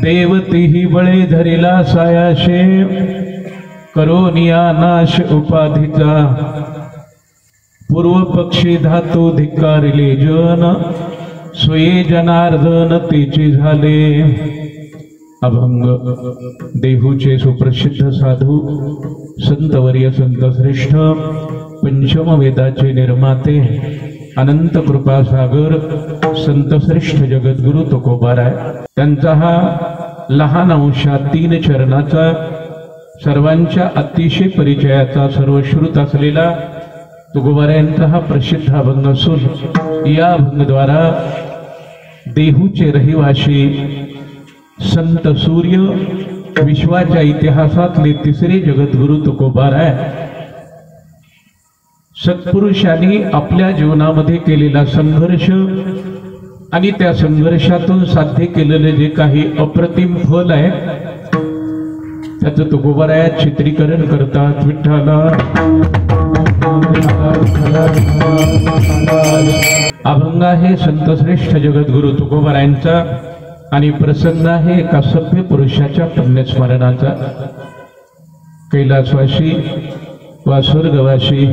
देवतीही बळे धरिला सायाशे करोनिया नाश उपाधीचा पूर्व पक्षी धातू धिक्कारिले जन स्वये जनार्दन तेचे झाले। अभंग देहूचे सुप्रसिद्ध साधू संतवर्य संत श्रेष्ठ पंचम वेदाचे निर्माते अनंत कृपा सागर संत श्रेष्ठ जगद्गुरु तुकोबाराय त्यांचा हा लहान अंशा 3 चरणाचा सर्वांच्या अतिशय परिचयाचा सर्वश्रुत असलेला तुकोबारायांचा हा प्रसिद्ध अभंग असून या अभंगद्वारा देहूचे रहिवासी संत सूर्य विश्वाच्या इतिहासातले 3रे जगद्गुरु तुकोबाराय सत्पुरुषांनी आपल्या जीवनामध्ये केलेला संघर्ष आणि त्या संघर्षातून साध्य केलेले जे काही अप्रतिम फल आहे त्याचं तुकोबारायात चित्रीकरण करतात। विठ्ठला अभंग आहे संत श्रेष्ठ जगद्गुरु तुकोबारायांचा आणि प्रसंग आहे एका सभ्य पुरुषाच्या पुण्यस्मरणाचा। कैलासवासी वा स्वर्गवासी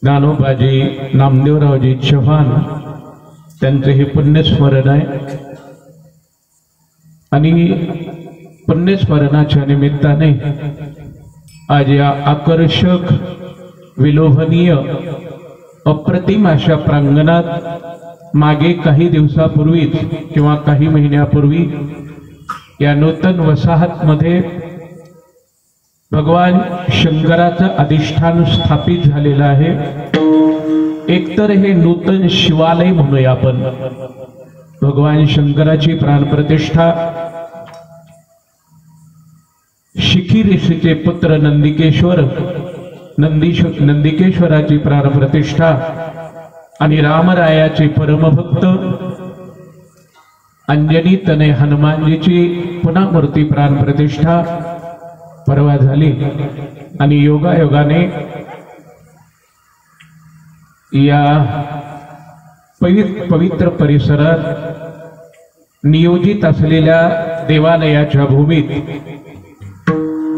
ज्ञानोबाजी नामदेवरावजी चव्हाण त्यांचे हे पुण्यस्मरण आहे आणि पुण्यस्मरणाच्या निमित्ताने आज या आकर्षक विलोभनीय अप्रतिम अशा प्रांगणात मागे काही दिवसापूर्वीच किंवा काही महिन्यापूर्वी या नूतन वसाहतमध्ये भगवान शंकराचं अधिष्ठान स्थापित झालेलं आहे। एकतर हे नूतन शिवालय म्हणूया आपण। भगवान शंकराची प्राणप्रतिष्ठा शिखी ऋषीचे पुत्र नंदिकेश्वराची प्राणप्रतिष्ठा आणि रामरायाचे परमभक्त अंजनी तनय हनुमानजीची पुन्हा मूर्ती प्राणप्रतिष्ठा परवा झाली आणि योगायोगाने या पवित्र परिसरात नियोजित असलेल्या देवालयाच्या भूमीत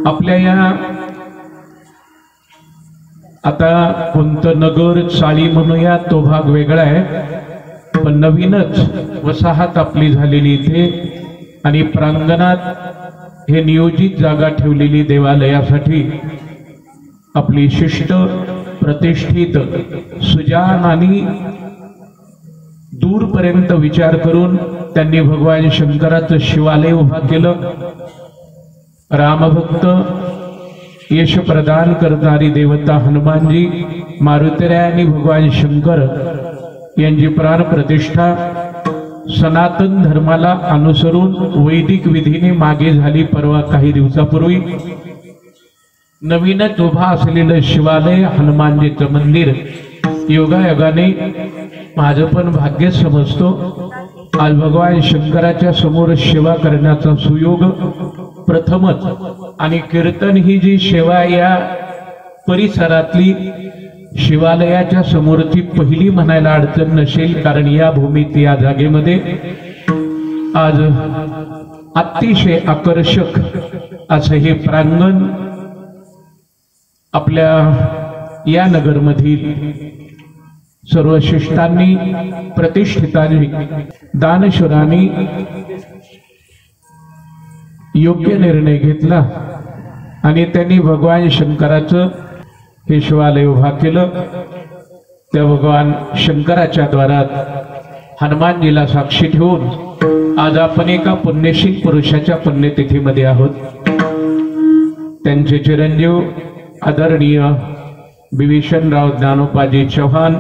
आपल्या या आता कोणतं नगर चाळी म्हणूया तो भाग वेगळा आहे पण नवीनच वसाहत आपली झालेली इथे आणि प्रांगणात हे नियोजित जागा ठेवलेली देवालयासाठी आपली शिष्ट प्रतिष्ठित सुजान आणि दूरपर्यंत विचार करून त्यांनी भगवान शंकराचं शिवालय उभा केलं। रामभक्त यश प्रदान करणारी देवता हनुमानजी मारुतीराय आणि भगवान शंकर यांची प्राण प्रतिष्ठा सनातन धर्माला अनुसरून वैदिक विधीने मागे झाली परवा काही दिवसापूर्वी। नवीनच उभा असलेलं शिवालय हनुमानजीचं मंदिर योगायोगाने माझं पण भाग्य समजतो आज भगवान शंकराच्या समोर सेवा करण्याचा सुयोग प्रथमच आणि कीर्तन ही जी सेवा या परिसरातली शिवालयाच्या समोरची पहिली म्हणायला अडचण नसेल कारण या भूमीत या जागेमध्ये आज अतिशय आकर्षक असं हे प्रांगण आपल्या या नगरमधील सर्व शिष्टांनी प्रतिष्ठितांनी दानशूरांनी योग्य निर्णय घेतला आणि त्यांनी भगवान शंकराचं हे शिवालय उभा केलं। त्या भगवान शंकराच्या द्वारात हनुमानजीला साक्षी ठेवून आज आपण एका पुण्यशील पुरुषाच्या पुण्यतिथीमध्ये आहोत। त्यांचे चिरंजीव आदरणीय विभीषणराव ज्ञानोबाजी चव्हाण,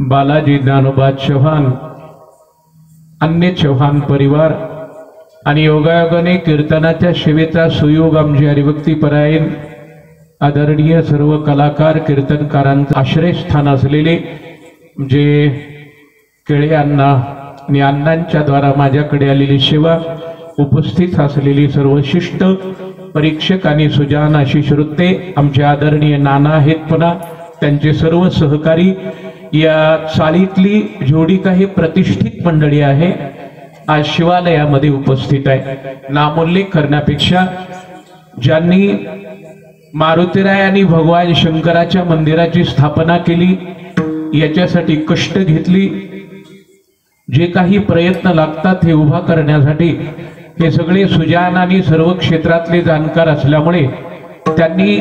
बालाजी ज्ञानोबा चव्हाण, अन्य चव्हाण परिवार आणि योगायोगाने कीर्तनाच्या सेवेचा सुयोग आमचे हरिभक्तीपरायण आदरणीय सर्व कलाकार कीर्तनकारांचं आश्रयस्थान असलेले जे केळे अण्णा आणि अण्णांच्या द्वारा माझ्याकडे आलेली सेवा उपस्थित असलेली सर्व शिष्ट परीक्षक आणि सुजान अशी श्रोते आमचे आदरणीय नाना आहेत पुन्हा त्यांचे सर्व सहकारी या चाळीतली जेवढी काही प्रतिष्ठित मंडळी आहे आज शिवालयामध्ये उपस्थित आहे। नामोल्लेख करण्यापेक्षा ज्यांनी मारुतीराय आणि भगवान शंकराच्या मंदिराची स्थापना केली, याच्यासाठी कष्ट घेतली, जे काही प्रयत्न लागतात हे उभा करण्यासाठी, हे सगळे सुजान आणि सर्व क्षेत्रातले जाणकार असल्यामुळे त्यांनी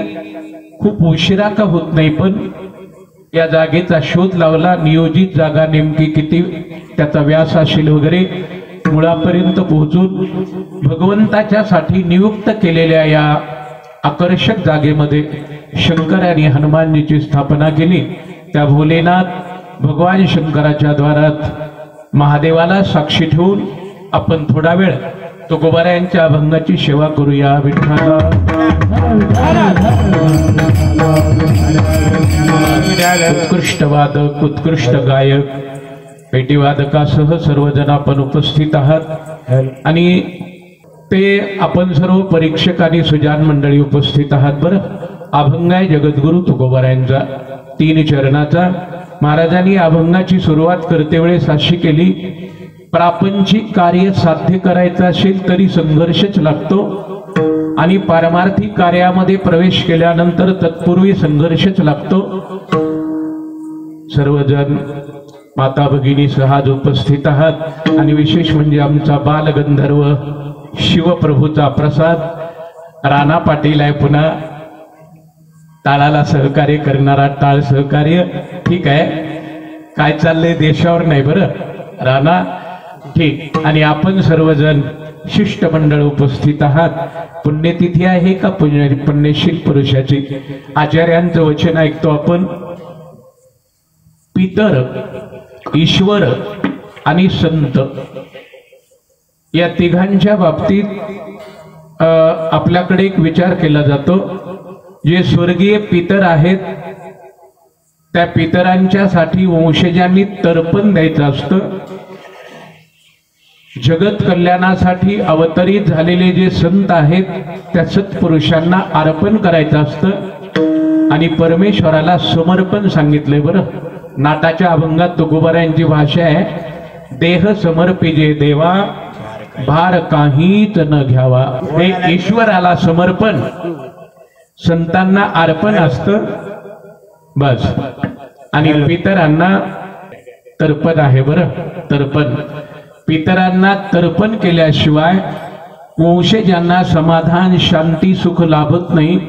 खूप उशिरा का होत नाही पण या जागेचा शोध लावला। नियोजित जागा नेमकी किती, त्याचा व्यास असेल वगैरे, मुळापर्यंत पोहोचून भगवंताच्या साठी नियुक्त केलेल्या या आकर्षक जागेमध्ये शंकर आणि हनुमानजीची स्थापना केली। त्या भोलेनाथ भगवान शंकराच्या द्वारात महादेवाला साक्षी ठेवून आपण थोडा वेळ तुकोबारायांच्या अभंगाची सेवा करूया। विठ्ठला उत्कृष्ट वादक, उत्कृष्ट गायक, पेटीवादकासह सर्वजण आपण उपस्थित आहात आणि ते आपण सर्व परीक्षक आणि सुजान मंडळी उपस्थित आहात। बरं, अभंग आहे जगद्गुरु तुकोबारायांचा 3 चरणाचा। महाराजांनी अभंगाची सुरुवात करते वेळेस अशी केली, प्रापंचिक कार्य साध्य करायचं असेल तरी संघर्षच लागतो आणि पारमार्थिक कार्यामध्ये प्रवेश केल्यानंतर तत्पूर्वी संघर्षच लागतो। सर्वजण माता भगिनी सहज उपस्थित आहात आणि विशेष म्हणजे आमचा बालगंधर्व शिवप्रभूचा प्रसाद राणा पाटील आहे, पुन्हा टाळाला सहकार्य करणारा टाळ सहकार्य। ठीक आहे, काय चाललंय देशावर नाही बरं राणा, ठीक। आणि आपण सर्वजण शिष्टमंडळ उपस्थित आहात। पुण्यतिथी आहे का पुण्यशील पुरुषाची? आचार्यांचं वचन ऐकतो आपण, पितर, ईश्वर आणि संत या तिघांच्या बाबतीत आपल्याकडे एक विचार केला जातो। जे स्वर्गीय पितर आहेत त्या पितरांच्या साठी वंशजांनी तर्पण द्यायचं असतं। जगत कल्याणासाठी अवतरित झालेले जे संत आहेत त्या सत्पुरुषांना अर्पण करायचं असतं आणि परमेश्वराला समर्पण सांगितलंय। बरं, नाटाच्या अभंगात तुकोबारायांची भाषा आहे, देह समर्पिजे देवा भार काहीच न घ्यावा। हे ईश्वराला समर्पण, संतांना अर्पण असतं बस, आणि पितरांना तर्पण आहे। बरं, तर्पण, पितरांना तर्पण केल्याशिवाय वंशजांना समाधान शांती सुख लाभत नाही।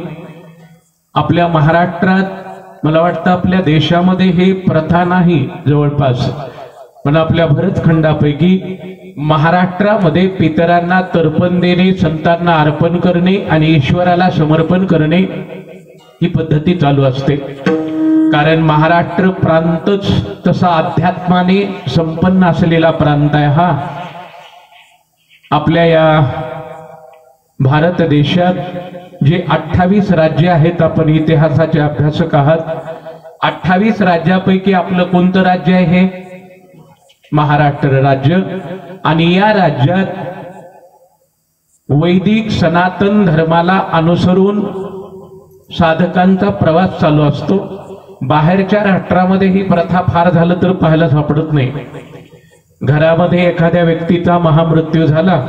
आपल्या महाराष्ट्रात मला वाटतं आपल्या देशामध्ये हे प्रथा नाही जवळपास, पण आपल्या भरतखंडापैकी महाराष्ट्रामध्ये पितरांना तर्पण देणे, संतांना अर्पण करणे आणि ईश्वराला समर्पण करणे ही पद्धती चालू असते। कारण महाराष्ट्र प्रांतच तसा अध्यात्माने संपन्न असलेला प्रांत आहे हा। आपल्या या भारत देशात जे 28 राज्य आहेत, आपण इतिहासाचे अभ्यासक आहात, 28 राज्यापैकी आपलं कोणतं राज्य आहे? हे महाराष्ट्र राज्य। आणि या राज्यात वैदिक सनातन धर्माला अनुसरून साधकांचा प्रवास चालू असतो। बाहेरच्या राष्ट्रामध्ये ही प्रथा फार झालं तर पाहायला सापडत नाही। घरामध्ये एखाद्या व्यक्तीचा महामृत्यू झाला,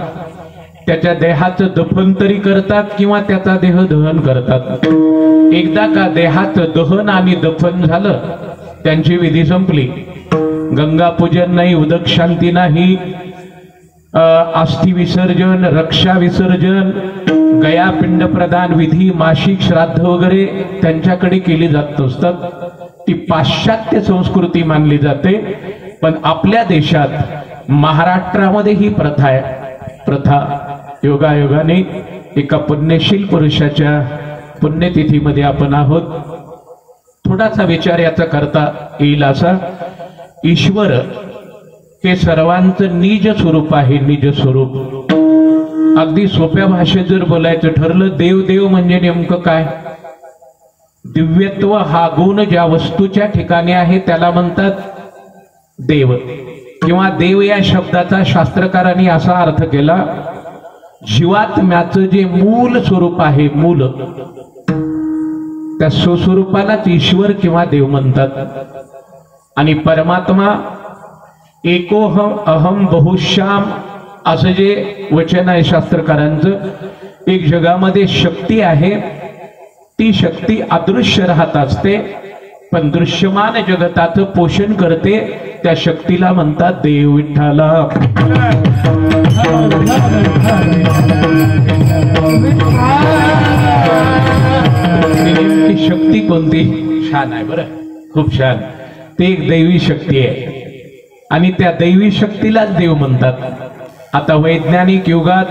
त्याच्या देहाचं दफन तरी करतात किंवा त्याचा देह दहन करतात। एकदा का देहाचं दहन आणि दफन झालं, त्यांची विधी संपली। गंगा पूजन नाही, उदक शांती नाही, अस्थि विसर्जन, रक्षा विसर्जन, गया पिंड प्रदान विधी, मासिक श्राद्ध वगैरे त्यांच्याकडे केली जात असतात। ती पाश्चात्य संस्कृती मानली जाते, पण आपल्या देशात महाराष्ट्रामध्ये ही प्रथा आहे। प्रथा योगायोगाने एका पुण्यशील पुरुषाच्या पुण्यतिथीमध्ये आपण आहोत। थोडासा विचार याचा करता येईल असा, ईश्वर हे सर्वांचं निज स्वरूप आहे, निज स्वरूप। अगदी सोप्या भाषेत जर बोलायचं ठरलं, देव देव म्हणजे नेमकं काय? दिव्यत्व हा गुण ज्या वस्तूच्या ठिकाणी आहे त्याला म्हणतात देव, किंवा देव या शब्दाचा शास्त्रकारांनी असा अर्थ केला, जीवात्म्याचं जे मूल स्वरूप आहे, मूल, त्या स्वस्वरूपालाच ईश्वर किंवा देव म्हणतात। आणि परमात्मा एकोहम अहम बहुश्याम असं जे वचन आहे शास्त्रकारांचं, एक जगामध्ये शक्ती आहे, ती शक्ती अदृश्य राहत असते, पण दृश्यमान जगताचं पोषण करते, त्या शक्तीला म्हणतात देव विठ्ठला. ती शक्ती कोणती? छान आहे बरं, खूप छान. ती एक दैवी शक्ती आहे आणि त्या दैवी शक्तीलाच देव म्हणतात. आता वैज्ञानिक युगात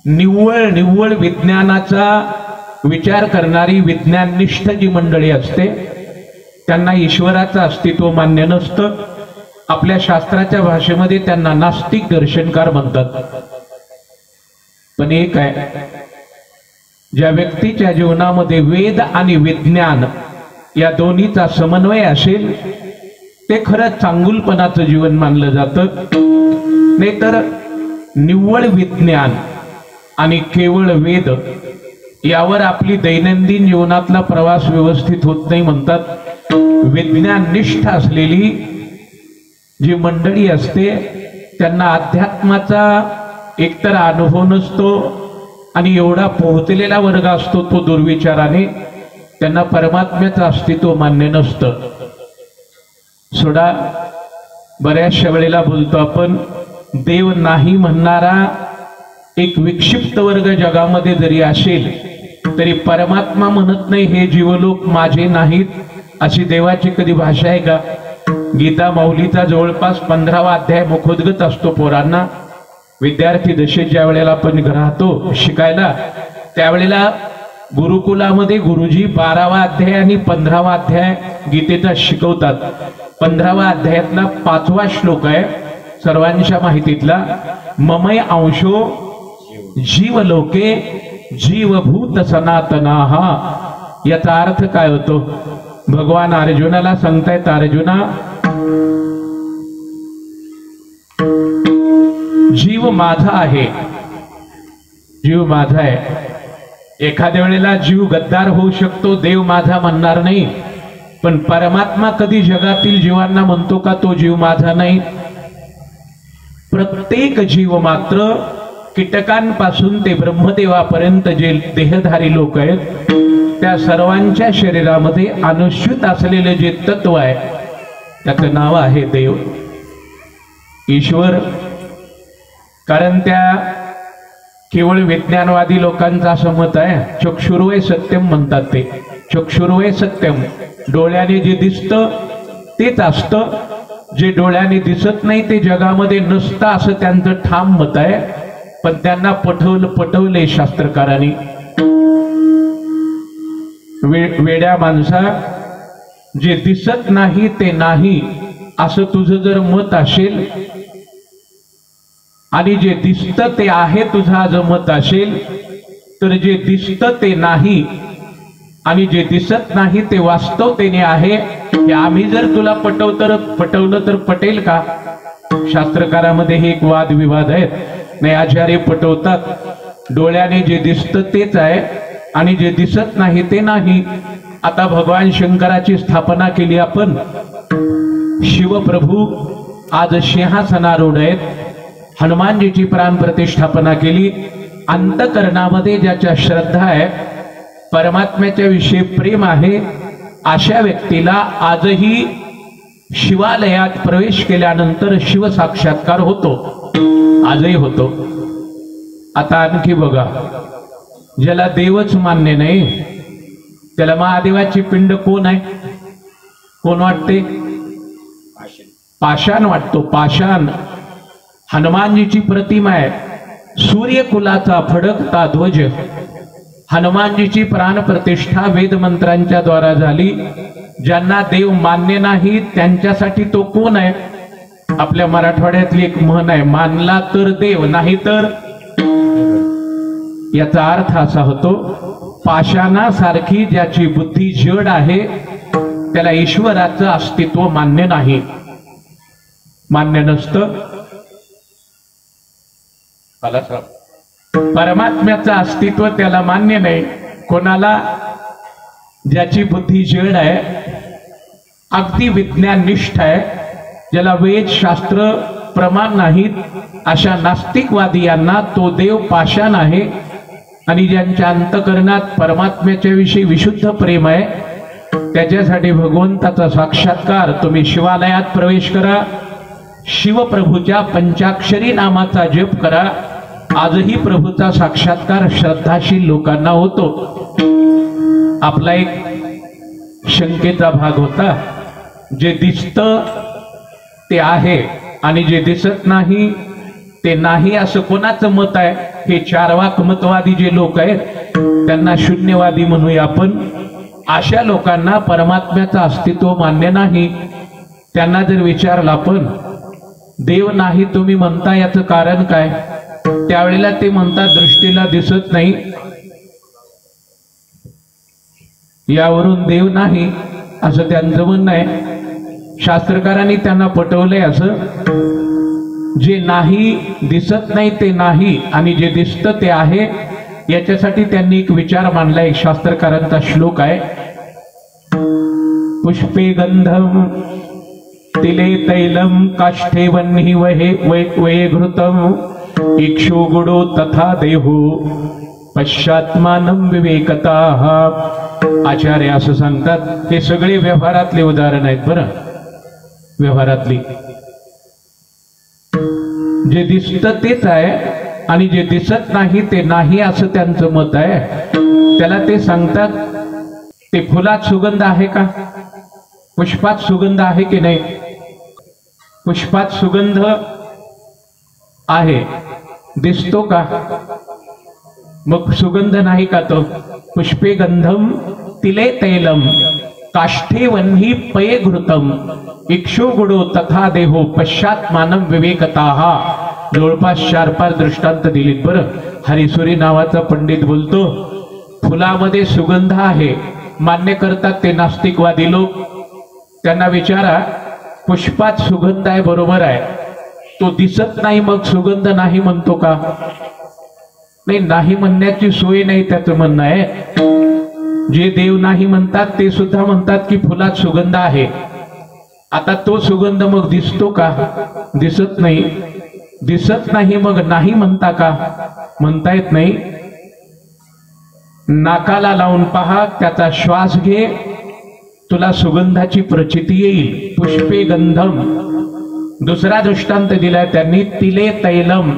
निव्वळ विज्ञानाचा विचार करणारी विज्ञाननिष्ठ जी मंडळी असते त्यांना ईश्वराचं अस्तित्व मान्य नसतं. आपल्या शास्त्राच्या भाषेमध्ये त्यांना नास्तिक दर्शनकार म्हणतात. पण एक आहे, ज्या व्यक्तीच्या जीवनामध्ये वेद आणि विज्ञान या दोन्हीचा समन्वय असेल ते खरंच चांगुलपणाचं जीवन मानलं जातं. नाहीतर निव्वळ विज्ञान आणि केवळ वेद यावर आपली दैनंदिन जीवनातला प्रवास व्यवस्थित होत नाही म्हणतात. विज्ञाननिष्ठ असलेली जी मंडळी असते त्यांना अध्यात्माचा एकतर अनुभव नसतो आणि एवढा पोहोचलेला वर्ग असतो तो दुर्विचाराने, त्यांना परमात्म्याचं अस्तित्व मान्य नसतं. सोडा, बऱ्याचशा वेळेला बोलतो आपण, देव नाही म्हणणारा एक विक्षिप्त वर्ग जगामध्ये जरी असेल तरी परमात्मा म्हणत नाही हे जीवलोक माझे नाहीत, अशी देवाची कधी भाषा आहे का? गीता माऊलीचा जवळपास 15वा अध्याय मुखोद्गत असतो पोरांना. विद्यार्थी दशेत ज्या वेळेला आपण राहतो शिकायला त्यावेळेला गुरुकुलामध्ये गुरुजी 12वा अध्याय आणि 15वा अध्याय गीतेचा शिकवतात. 15वा अध्यायातला 5वा श्लोक आहे सर्वांच्या माहितीतला, ममय अंशो जीवलोके जीवभूत सनातनाहा. याचा अर्थ काय होतो? भगवान अर्जुनाला सांगतायत, अर्जुना जीव माझा आहे, जीव माझा आहे. एखाद्या वेळेला जीव गद्दार होऊ शकतो, देव माझा म्हणणार नाही, पण परमात्मा कधी जगातील जीवांना म्हणतो का तो जीव माझा नाही? प्रत्येक जीव मात्र कीटकांपासून ते ब्रह्मदेवापर्यंत जे देहधारी लोक आहेत त्या सर्वांच्या शरीरामध्ये अनुस्यूत असलेले जे तत्व आहे त्याचं नाव आहे देव, ईश्वर. कारण त्या केवळ विज्ञानवादी लोकांचं असं मत आहे, चक्षुर्वय सत्यम म्हणतात ते. चक्षुर्वय सत्यम, डोळ्याने जे दिसतं तेच असतं, जे डोळ्याने दिसत नाही ते जगामध्ये नसतं असं त्यांचं ठाम मत आहे. पण त्यांना पटवले शास्त्रकारांनी. वेड्या माणसा, जे दिसत नाही ते नाही असं तुझं जर मत असेल आणि जे दिसतं ते आहे तुझं जर मत असेल, तर जे दिसतं ते नाही आणि जे दिसत नाही ते वास्तवतेने आहे हे आम्ही जर तुला पटवलं तर पटेल का? शास्त्रकारामध्ये हे एक वादविवाद आहेत. नाही, आचार्य पटवतात, डोळ्याने जे दिसतं तेच आहे आणि जे दिसत नाही ते नाही. आता भगवान शंकराची स्थापना केली आपण. शिवप्रभू आज सिंहासनारूढ आहेत. हनुमानजीची प्राण प्रतिष्ठापना केली. अंतकरणामध्ये ज्याच्या श्रद्धा आहे, परमात्म्याच्या विषयी प्रेम आहे, अशा व्यक्तीला आजही शिवालयात प्रवेश केल्यानंतर शिव साक्षात्कार होतो, आजही होतो. आता आणखी बघा, ज्याला देवच मान्य नाही त्याला महादेवाची पिंड कोण आहे? कोण वाटते? पाषाण वाटतो, पाषाण. हनुमानजीची प्रतिमा आहे, सूर्यकुलाचा फडकता ध्वज. हनुमानजीची प्राण प्रतिष्ठा वेद मंत्रांच्या द्वारा झाली. ज्यांना देव मान्य नाही त्यांच्यासाठी तो कोण आहे? आपल्या मराठवाड्यातली एक म्हण आहे, मानला तर देव, नाही तर. याचा अर्थ असा होतो, पाषाणासारखी ज्याची बुद्धी जड आहे त्याला ईश्वराचं अस्तित्व मान्य नाही, मान्य नसतं. परमात्म्याचं अस्तित्व त्याला मान्य नाही. कोणाला? ज्याची बुद्धी जड आहे, अगदी विज्ञाननिष्ठ आहे, ज्याला वेद शास्त्र प्रमाण नाहीत अशा नास्तिकवादियांना तो देव पाषाण आहे आणि ज्यांच्या अंतःकरणात परमात्म्याच्या विषयी विशुद्ध प्रेम आहे त्याच्यासाठी भगवंताचा साक्षात्कार तुम्ही शिवालयात प्रवेश करा, शिवप्रभूच्या पंचाक्षरी नामाचा जप करा। आजही प्रभूचा साक्षात्कार श्रद्धाशील लोकांना होतो। आपला एक शंकेचा भाग होता, जे दिसतं ते आहे आणि जे दिसत नाही ते नाही असं कोणाचं मत आहे? हे चारवाक मतवादी जे लोक आहेत त्यांना शून्यवादी म्हणूया आपण। अशा लोकांना परमात्म्याचं अस्तित्व मान्य नाही। त्यांना जर विचारलं आपण देव नाही तुम्ही म्हणता याचं कारण काय, त्यावेळेला ते म्हणतात दृष्टीला दिसत नाही, यावरून देव नाही असं त्यांचं म्हणणं आहे। शास्त्रकारांनी त्यांना पटवलंय असं, जे नाही दिसत नाही ते नाही आणि जे दिसतं ते आहे, याच्यासाठी त्यांनी एक विचार मांडला। एक शास्त्रकारांचा श्लोक आहे, पुष्पे गंधम तिले तैलम काष्ठे वह्नि वये घृतम इक्षो गुडो तथा देहो पश्चात्मानं विवेकताः। आचार्य असं सांगतात। हे सगळे व्यवहारातले उदाहरण आहेत बरं, व्यवहारातली। जे दिसतं तेच आहे आणि जे दिसत नाही ते नाही असं त्यांचं मत आहे। त्याला ते सांगतात ते फुलात सुगंध आहे का, पुष्पात सुगंध आहे की नाही? पुष्पात सुगंध आहे, दिसतो का? मग सुगंध नाही का तो? पुष्पे गंधम तिले तैलम काष्ठे वह्नि पये घृतम इक्षो गुडो तथा देहो पश्चात्मानं विवेकताः। जवळपास 4-5 दृष्टांत दिलीत बरं। हरिसुरी नावाचा पंडित बोलतो फुलामध्ये सुगंध आहे, मान्य करतात ते नास्तिकवादी लोक। त्यांना विचारा पुष्पात सुगंध आहे बरोबर आहे, तो दिसत नाही मग सुगंध नाही म्हणतो का? नाही, नाही म्हणण्याची सोय नाही त्याचं म्हणणं आहे। जे देव नाही म्हणतात ते सुद्धा म्हणतात की फुलात सुगंध आहे। आता तो सुगंध मग दिसतो का? दिसत नाही। दिसत नाही मग नाही म्हणता का? म्हणता येत नाही। नाकाला लावून पहा, त्याचा श्वास घे, तुला सुगंधाची प्रचिती येईल। पुष्पे गंधम। दुसरा दृष्टांत दिलाय त्यांनी, तिले तैलम।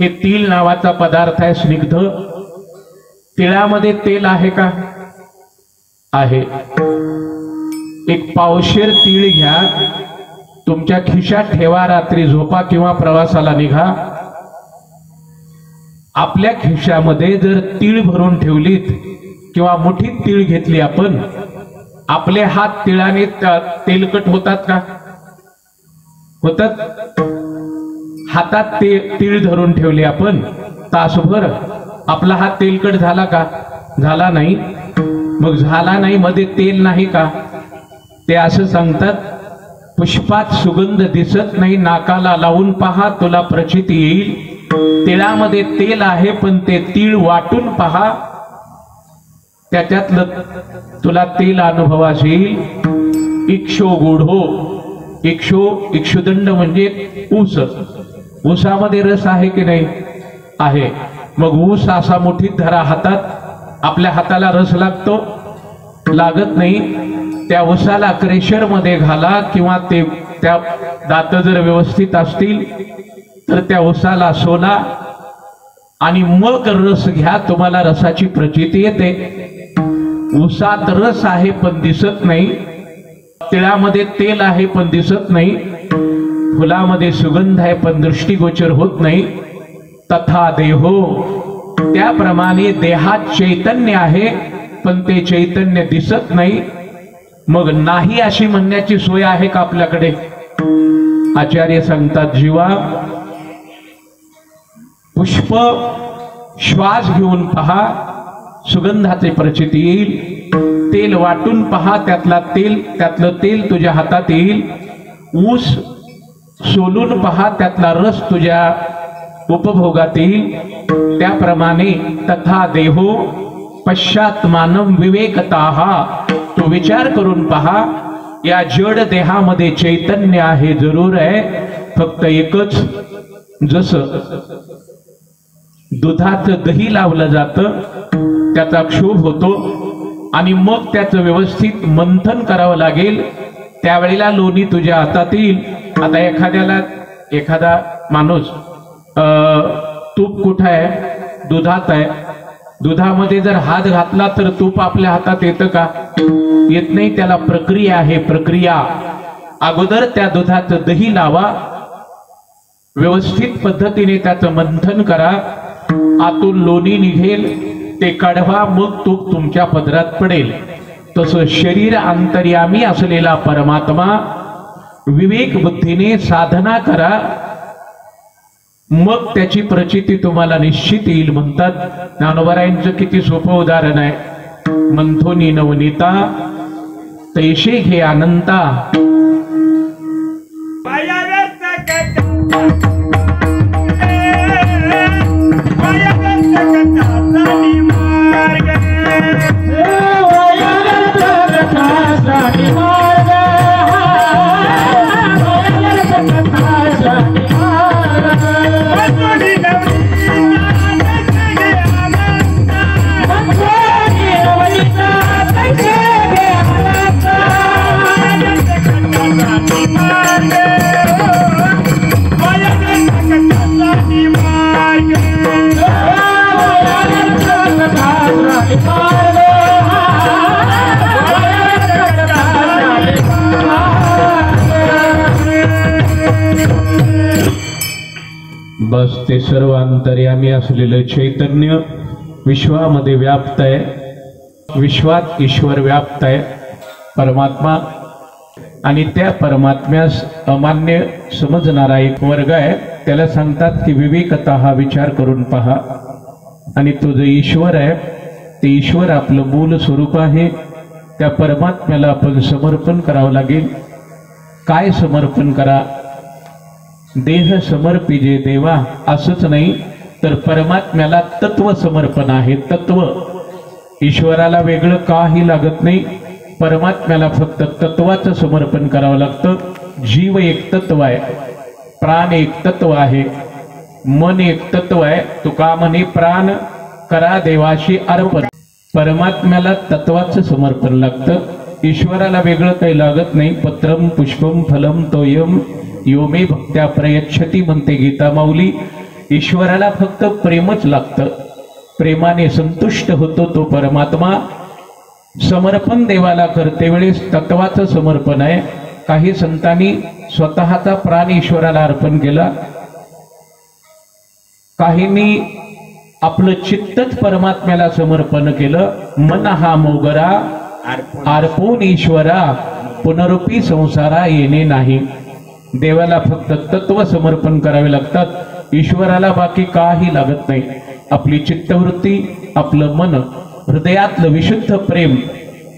हे तिल नावाचा पदार्थ आहे, स्निग्ध। तिळामध्ये तेल आहे का? आहे। एक पावशेर तीळ घ्या, तुमच्या खिशात ठेवा, रात्री झोपा किंवा प्रवासाला निघा। आपल्या खिशामध्ये जर तीळ भरून ठेवलीत किंवा मुठीत तीळ घेतली आपण, आपले हात तिळाने तेलकट होतात का? होतात। हातात ते तीळ धरून ठेवले आपण तासभर, आपला हात तेलकट झाला का? झाला नाही। मग झाला नाही मध्ये तेल नाही का? ते असं सांगतात पुष्पात सुगंध दिसत नाही, नाकाला लावून पहा तुला प्रचिती येईल। तिळामध्ये तेल आहे पण ते तीळ वाटून पहा, त्याच्यातलं तुला तेल अनुभवास येईल। इक्षो गुढो। इक्षुदंड म्हणजे ऊस। ऊसामध्ये रस आहे की नाही? आहे। मग ऊस असा मुठीत धरा हातात, आपल्या हाताला रस लागतो? लागत नाही। त्या ऊसाला क्रेशर मध्ये घाला किंवा ते त्या दात जर व्यवस्थित असतील तर त्या ऊसाला सोला आणि मग रस घ्या, तुम्हाला रसाची प्रचिती येते। ऊसात रस आहे पण दिसत नाही, तिळामध्ये तेल आहे पण दिसत नाही, फुलामध्ये सुगंध आहे पण दृष्टीगोचर होत नाही। तथा देहो। त्याप्रमाणे देहात चैतन्य आहे पण ते चैतन्य दिसत नाही। मग नाही अशी म्हणण्याची सोय आहे का आपल्याकडे? आचार्य सांगतात जीवा, पुष्प श्वास घेऊन पहा, सुगंधाचे प्रचिती येईल। तेल वाटून पहा, त्यातलं तेल तुझ्या हातात येईल। ऊस सोलून पहा, त्यातला रस तुझ्या उपभोगात येईल। त्याप्रमाणे तथा देहो पश्चात्मानं विवेकताः। तो विचार करून पहा, या जड देहामध्ये चैतन्य आहे जरूर आहे, फक्त एकच, जसं दुधात दही लावलं जातं त्याचा क्षोभ होतो आणि मग त्याचं व्यवस्थित मंथन करावं लागेल, त्यावेळेला लोणी तुझ्या हातात येईल। आता एखादा माणूस तूप कुठं आहे? दुधात आहे। दुधामध्ये जर हात घातला तर तूप आपल्या हातात येतं का? येत नाही। त्याला प्रक्रिया आहे, प्रक्रिया। अगोदर त्या दुधाचं दही लावा, व्यवस्थित पद्धतीने त्याचं मंथन करा, आतून लोणी निघेल, ते काढवा, मग तूप तुमच्या पदरात पडेल। तसं शरीर अंतर्यामी असलेला परमात्मा विवेक बुद्धीने साधना करा, मग त्याची प्रचिती तुम्हाला निश्चित येईल। म्हणतात ज्ञानोबरायांचं किती सोपं उदाहरण आहे, मंथोनी नवनीता तैशे घे अनंता। बस ते सर्व अंतर्यामी असलेलं चैतन्य विश्वामध्ये व्याप्त आहे, विश्वात ईश्वर व्याप्त आहे परमात्मा। आणि त्या परमात्म्यास अमान्य समजणारा एक वर्ग आहे, त्याला सांगतात की विवेकता हा विचार करून पहा। आणि तो जो ईश्वर आहे ते ईश्वर आपलं मूल स्वरूप आहे, त्या परमात्म्याला आपण समर्पण करावं लागेल। काय समर्पण करा? देह समर्पिजे देवा असंच नाही, तर परमात्म्याला तत्व समर्पण आहे। तत्व, ईश्वराला वेगळं काही लागत नाही, परमात्म्याला फक्त तत्वाचं समर्पण करावं लागतं। जीव एक तत्व आहे, प्राण एक तत्व आहे, मन एक तत्व आहे। तुका म्हणे प्राण करा देवाशी अर्पण। परमात्म्याला तत्वाचं समर्पण लागतं, ईश्वराला वेगळं काही लागत नाही। पत्रम पुष्पम फलम तोयम यो मे भक्त्या प्रयच्छती म्हणते गीता माऊली। ईश्वराला फक्त प्रेमच लागतं, प्रेमाने संतुष्ट होतो तो परमात्मा। समर्पण देवाला करते वेळेस तत्वाचं समर्पण आहे। काही संतांनी स्वतःचा प्राण ईश्वराला अर्पण केला, काहींनी आपलं चित्तच परमात्म्याला समर्पण केलं। मन हा मोगरा अर्पून ईश्वरा, पुनरुपी संसारा येणे नाही। देवाला फक्त तत्व समर्पण करावे लागतात, ईश्वराला बाकी काही लागत नाही। आपली चित्तवृत्ती, आपलं मन, हृदयातलं विशुद्ध प्रेम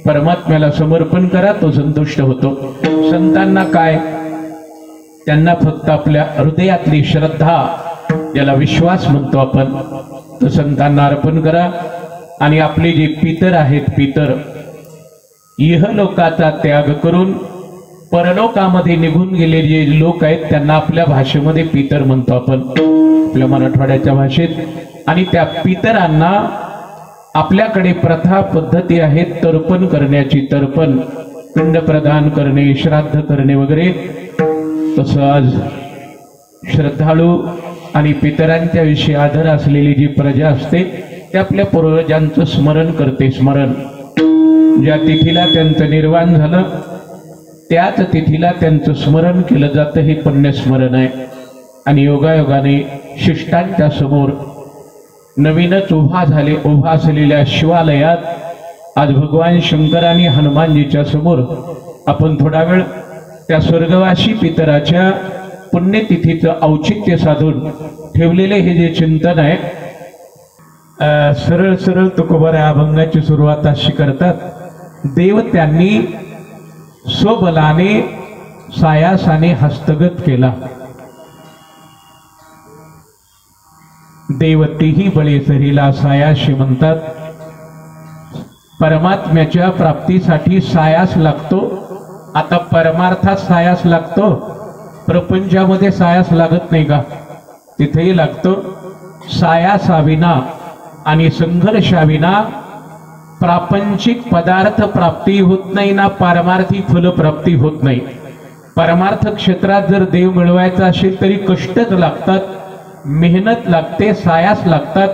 परमात्म्याला समर्पण करा, तो संतुष्ट होतो। संतांना काय? त्यांना फक्त आपल्या हृदयातली श्रद्धा, ज्याला विश्वास म्हणतो आपण, तो संतांना अर्पण करा। आणि आपले जे पितर आहेत, पितर इहलोकाचा त्याग करून परलोकामध्ये निघून गेलेले जे लोक आहेत त्यांना आपल्या भाषेमध्ये पितर म्हणतो आपण, आपल्या मराठवाड्याच्या भाषेत। आणि त्या पितरांना आपल्याकडे प्रथा पद्धती आहेत तर्पण करण्याची, तर्पण, पिंड प्रदान करणे, श्राद्ध करणे वगैरे। तसं आज श्रद्धाळू आणि पितरांच्या विषयी आदर असलेली जी प्रजा असते ते आपल्या पूर्वजांचं स्मरण करते। स्मरण, ज्या तिथीला त्यांचं निर्वाण झालं त्याच तिथीला त्यांचं स्मरण केलं जातं, हे पुण्यस्मरण आहे। आणि योगायोगाने शिष्टांच्या समोर नवीनच उभा असलेल्या शिवालयात आज भगवान शंकर आणि हनुमानजीच्या समोर आपण थोडा वेळ त्या स्वर्गवासी पितराच्या पुण्यतिथीचं औचित्य साधून ठेवलेले हे जे चिंतन आहे, सरळ सरळ तुकोबारा अभंगाची सुरुवात अशी करतात। देव त्यांनी स्वबलाने सायासाने हस्तगत केला, देवतेही बळे सरीला सायाशी म्हणतात। परमात्म्याच्या प्राप्तीसाठी सायास लागतो। आता परमार्थात सायास लागतो, प्रपंचामध्ये सायास लागत नाही का? तिथेही लागतो. सायासाविना आणि संघर्षाविना प्रापंचिक पदार्थ प्राप्ती होत नाही ना पारमार्थिक फल प्राप्ती होत नाही. परमार्थ क्षेत्रात जर देव मिळवायचा असेल तरी कष्टच लागतात, मेहनत लागते, सायास लागतात.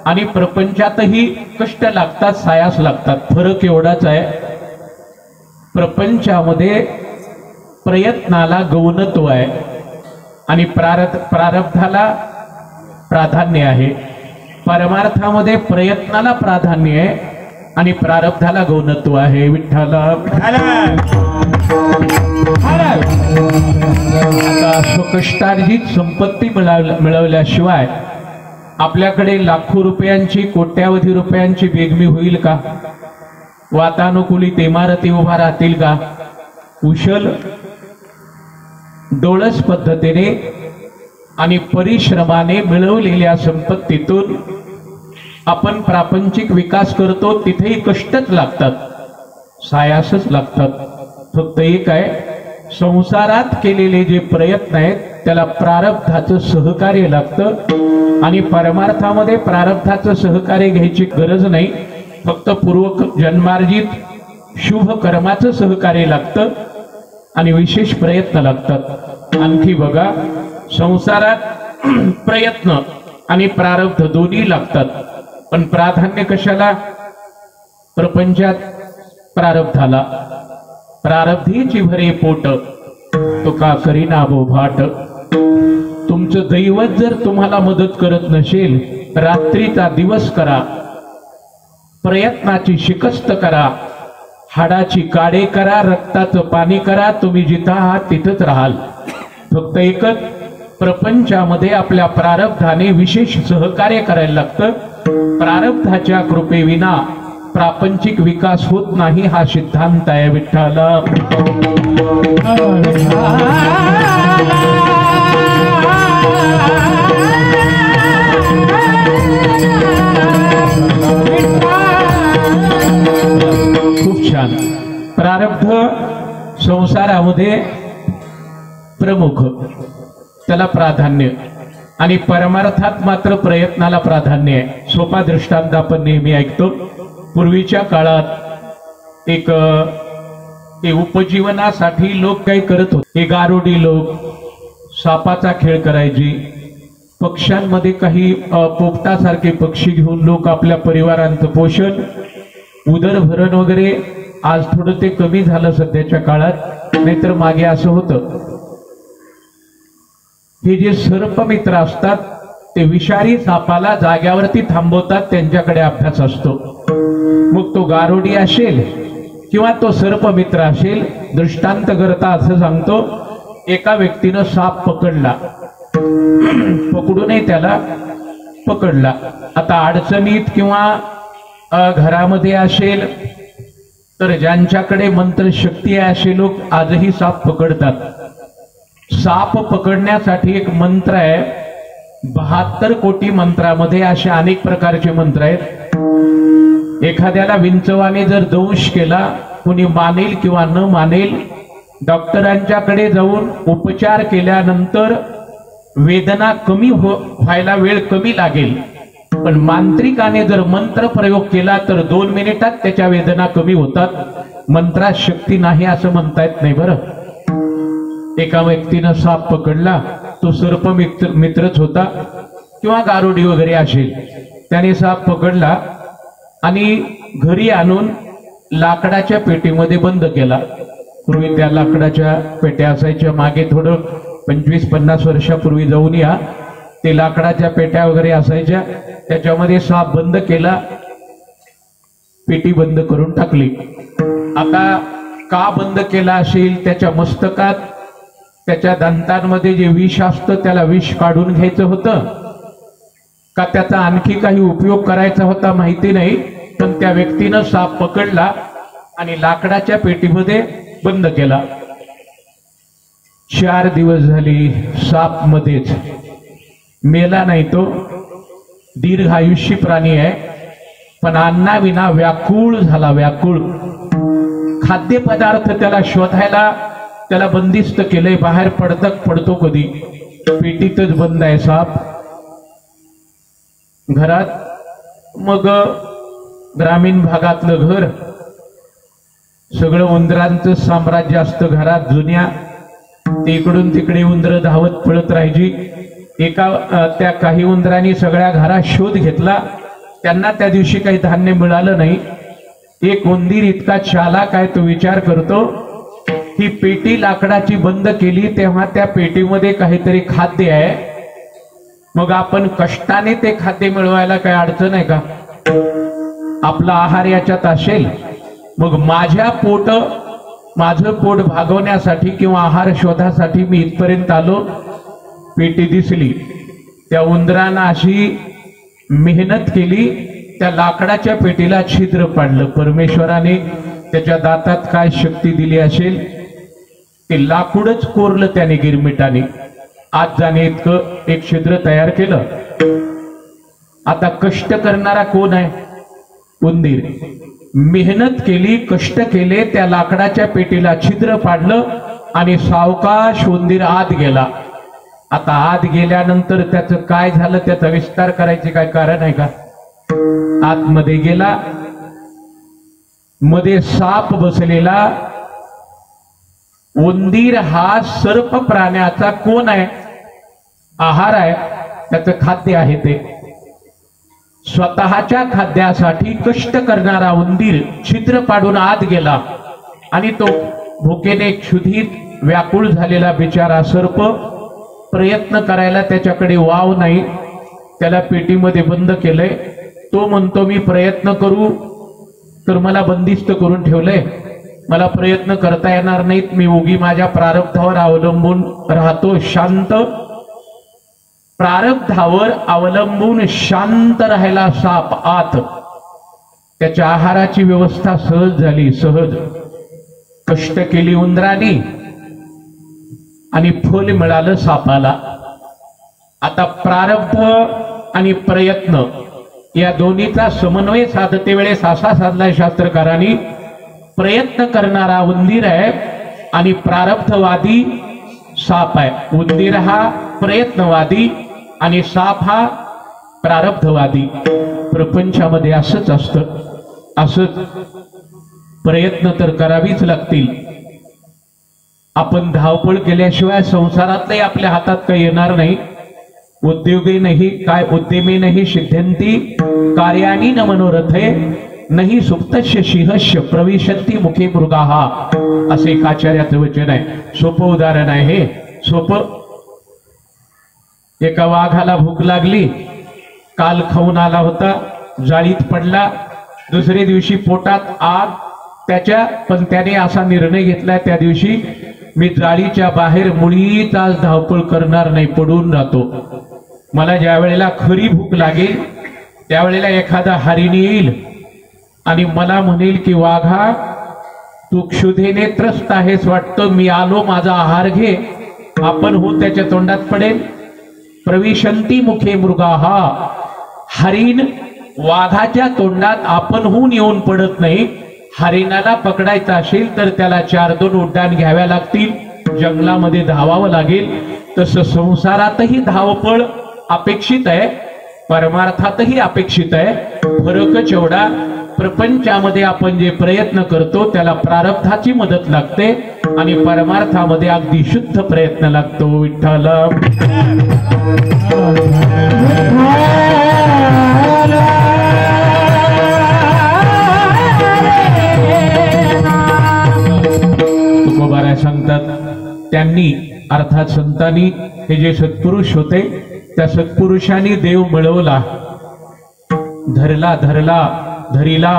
आणि प्रपंचातही कष्ट लागतात, सायास लागतात. फरक एवढाच आहे, प्रपंचामध्ये प्रयत्नाला गौणत्व आहे आणि प्रारब्धाला प्राधान्य आहे. परमार्थामध्ये प्रयत्नाला प्राधान्य आहे आणि प्रारब्धाला गौणत्व आहे. विठ्ठला आता स्वकष्टार्जित संपत्ती मिळवल्याशिवाय आपल्याकडे लाखो रुपयांची, कोट्यावधी रुपयांची बेगमी होईल का? वातानुकूलित इमारती उभा राहतील का? कुशल डोळस पद्धतीने आणि परिश्रमाने मिळवलेल्या संपत्तीतून आपण प्रापंचिक विकास करतो. तिथेही कष्टच लागतात, सायासच लागतात. फक्त एक आहे, संसारात केलेले जे प्रयत्न आहेत त्याला प्रारब्धाचं सहकार्य लागतं आणि परमार्थामध्ये प्रारब्धाचं सहकार्य घ्यायची गरज नाही. फक्त पूर्व जन्मार्जित शुभ कर्माचं सहकार्य लागतं आणि विशेष प्रयत्न लागतात. आणखी बघा, संसारात प्रयत्न आणि प्रारब्ध दोन्ही लागतात, पण प्राधान्य कशाला? प्रपंचात प्रारब्धाला. प्रारब्धीची भरे पोट तो का करीना भाट. तुमचं दैवत जर तुम्हाला मदत करत नसेल, रात्रीचा दिवस करा, प्रयत्नाची शिकस्त करा, हाडाची काडे करा, रक्ताचं पाणी करा, तुम्ही जिथं आहात तिथंच राहाल. फक्त एकच, प्रपंचामध्ये आपल्या प्रारब्धाने विशेष सहकार्य करायला लागतं. प्रारब्धाच्या कृपेविना प्रापंचिक विकास होत नाही, हा सिद्धांत आहे. विठ्ठला खूप छान. प्रारब्ध संसारामध्ये प्रमुख, त्याला प्राधान्य, आणि परमार्थात मात्र प्रयत्नाला प्राधान्य आहे. सोपा दृष्टांत आपण नेहमी ऐकतो. पूर्वीच्या काळात एक उपजीवनासाठी लोक काही करत होते. गारुडी लोक सापाचा खेळ करायची. पक्ष्यांमध्ये काही पोपटासारखे पक्षी घेऊन लोक आपल्या परिवारांचं पोषण, उदरभरण वगैरे. आज थोडं ते कमी झालं सध्याच्या काळात, नाहीतर मागे असं होतं. हे जे सर्पमित्र असतात ते विषारी सापाला जाग्यावरती थांबवतात, त्यांच्याकडे अभ्यास असतो. मग तो गारुडी असेल किंवा तो सर्पमित्र असेल, दृष्टांत करता असं सांगतो, एका व्यक्तीनं साप पकडला, पकडूनही त्याला पकडला. आता अडचणीत किंवा घरामध्ये असेल तर ज्यांच्याकडे मंत्रशक्ती आहे असे लोक आजही साप पकडतात. साप पकडण्यासाठी एक मंत्र आहे. 72 कोटी मंत्रामध्ये असे अनेक प्रकारचे मंत्र आहेत. एखाद्याला विंचवाने जर दंश केला, कुणी मानेल किंवा न मानेल, डॉक्टरांच्याकडे जाऊन उपचार केल्यानंतर वेदना कमी व्हायला वेळ कमी लागेल, पण मांत्रिकाने जर मंत्र प्रयोग केला तर 2 मिनिटात त्याच्या वेदना कमी होतात. मंत्रात शक्ती नाही असं म्हणता येत नाही. बरं, एका व्यक्तीनं साप पकडला, तो सर्प मित्रच होता किंवा गारुडी वगैरे असेल. त्याने साप पकडला आणि घरी आणून लाकडाच्या पेटीमध्ये बंद केला. पूर्वी त्या लाकडाच्या पेट्या असायच्या, मागे थोडं 25-50 वर्षापूर्वी जाऊन या, ते लाकडाच्या पेट्या वगैरे असायच्या, त्याच्यामध्ये साप बंद केला, पेटी बंद करून टाकली. आता का बंद केला असेल? त्याच्या मस्तकात, त्याच्या दंतांमध्ये जे विष असतं त्याला विष काढून घ्यायचं होतं का त्याचा आणखी काही उपयोग करायचा होता माहिती नाही, पण त्या व्यक्तीनं साप पकडला आणि लाकडाच्या पेटीमध्ये बंद केला. 4 दिवस झाली साप मध्येच, मेला नाही. तो दीर्घ आयुष्य प्राणी आहे, पण अन्नाविना व्याकुळ झाला. व्याकुळ खाद्यपदार्थ त्याला शोधायला त्याला बंदिस्त केलंय, बाहेर पडतो कधी, पेटीतच बंद आहे साप घरात. मग ग्रामीण भागातलं घर, सगळं उंदरांचं साम्राज्य असतं घरात जुन्या. इकडून तिकडे उंदरं धावत पळत राहायची. त्या काही उंदरांनी सगळ्या घरात शोध घेतला, त्यांना त्या दिवशी काही धान्य मिळालं नाही. एक उंदीर इतका चालाक आहे, तो विचार करतो ही पेटी लाकडाची बंद केली तेव्हा त्या पेटीमध्ये काहीतरी खाद्य आहे, मग आपण कष्टाने ते खाद्य मिळवायला काही अडचण आहे का? आपला आहार याच्यात असेल, मग माझं पोट भागवण्यासाठी किंवा आहार शोधासाठी मी इथपर्यंत आलो. पेटी दिसली, त्या उंदरानं अशी मेहनत केली, त्या लाकडाच्या पेटीला छिद्र पाडलं. परमेश्वराने त्याच्या दातात काय शक्ती दिली असेल, ते लाकूडच कोरलं त्याने गिरमिटाने, आत जाणे इतकं एक छिद्र तयार केलं. आता कष्ट करणारा कोण आहे? उंदीर. मेहनत केली, कष्ट केले, त्या लाकडाच्या पेटीला छिद्र पाडलं आणि सावकाश उंदीर आत गेला. आता आत गेल्यानंतर त्याचं काय झालं त्याचा विस्तार करायचे काय कारण आहे का? आतमध्ये गेला, मध्ये साप बसलेला. उंदीर हा सर्प प्राण्याचा कोण आहे? आहार आहे, त्याचं खाद्य आहे. ते स्वतःच्या खाद्यासाठी कष्ट करणारा उंदीर छिद्र पाडून आत गेला आणि तो भुकेने क्षुधित व्याकुळ झालेला बिचारा सर्प प्रयत्न करायला त्याच्याकडे वाव नाही. त्याला पेटीमध्ये बंद केलंय. तो म्हणतो मी प्रयत्न करू तर मला बंदिस्त करून ठेवलंय, मला प्रयत्न करता येणार नाहीत, मी उगी माझ्या प्रारब्धावर अवलंबून राहतो. शांत प्रारब्धावर अवलंबून शांत राहायला साप आत. त्याच्या आहाराची व्यवस्था सहज झाली. सहज कष्ट केली उंदराने आणि फल मिळालं सापाला. आता प्रारब्ध आणि प्रयत्न या दोन्हीचा समन्वय साधते वेळेस असा साधलाय शास्त्रकारांनी, प्रयत्न करणारा उंदीर आहे आणि प्रारब्धवादी साप आहे. उंदीर हा प्रयत्नवादी आणि साप हा प्रारब्धवादी. प्रपंचामध्ये असंच असतं. असंच प्रयत्न तर करावीच लागतील. आपण धावपळ केल्याशिवाय संसारातही आपल्या हातात काही येणार नाही. उद्योगे नाही काय उद्यमे नाही सिद्ध्यंती कार्यानी न मनोरथे नाही सुप्तस्य सिंहस्य प्रविशन्ति मुखे मृगाः, असे एक आचार्याचं वचन आहे. सोपं उदाहरण आहे हे. सोपं. एका वाघाला भूक लागली, काल खाऊन आला होता, जाळीत पडला, दुसरे दिवशी पोटात आग त्याच्या. पण त्याने असा निर्णय घेतला त्या दिवशी मी जाळीच्या बाहेर मुळीच आज धावपळ करणार नाही, पडून राहतो. मला ज्या वेळेला खरी भूक लागेल त्यावेळेला एखादा हरिण येईल आणि मला म्हणेल की वाघा तू क्षुधेने त्रस्त आहेस वाटतं, मी आलो, माझा आहार घे. आपण हो त्याच्या तोंडात पडेल. प्रविशन्ति मुखे मृगाः. हरिण वाघाच्या तोंडात आपणहून येऊन पडत नाही. हरिणाला पकडायचं असेल तर त्याला 4-2 उड्डाण घ्याव्या लागतील, जंगलामध्ये धावावं लागेल. तसं संसारातही धावपळ अपेक्षित आहे, परमार्थातही अपेक्षित आहे. फरकच एवढा, प्रपंचामध्ये आपण जे प्रयत्न करतो त्याला प्रारब्धाची मदत लागते आणि परमार्थामध्ये अगदी शुद्ध प्रयत्न लागतो. विठ्ठल तुकोबाराय सांगतात, त्यांनी अर्थात संतांनी हे जे सत्पुरुष होते त्या सत्पुरुषांनी देव मिळवला. धरीला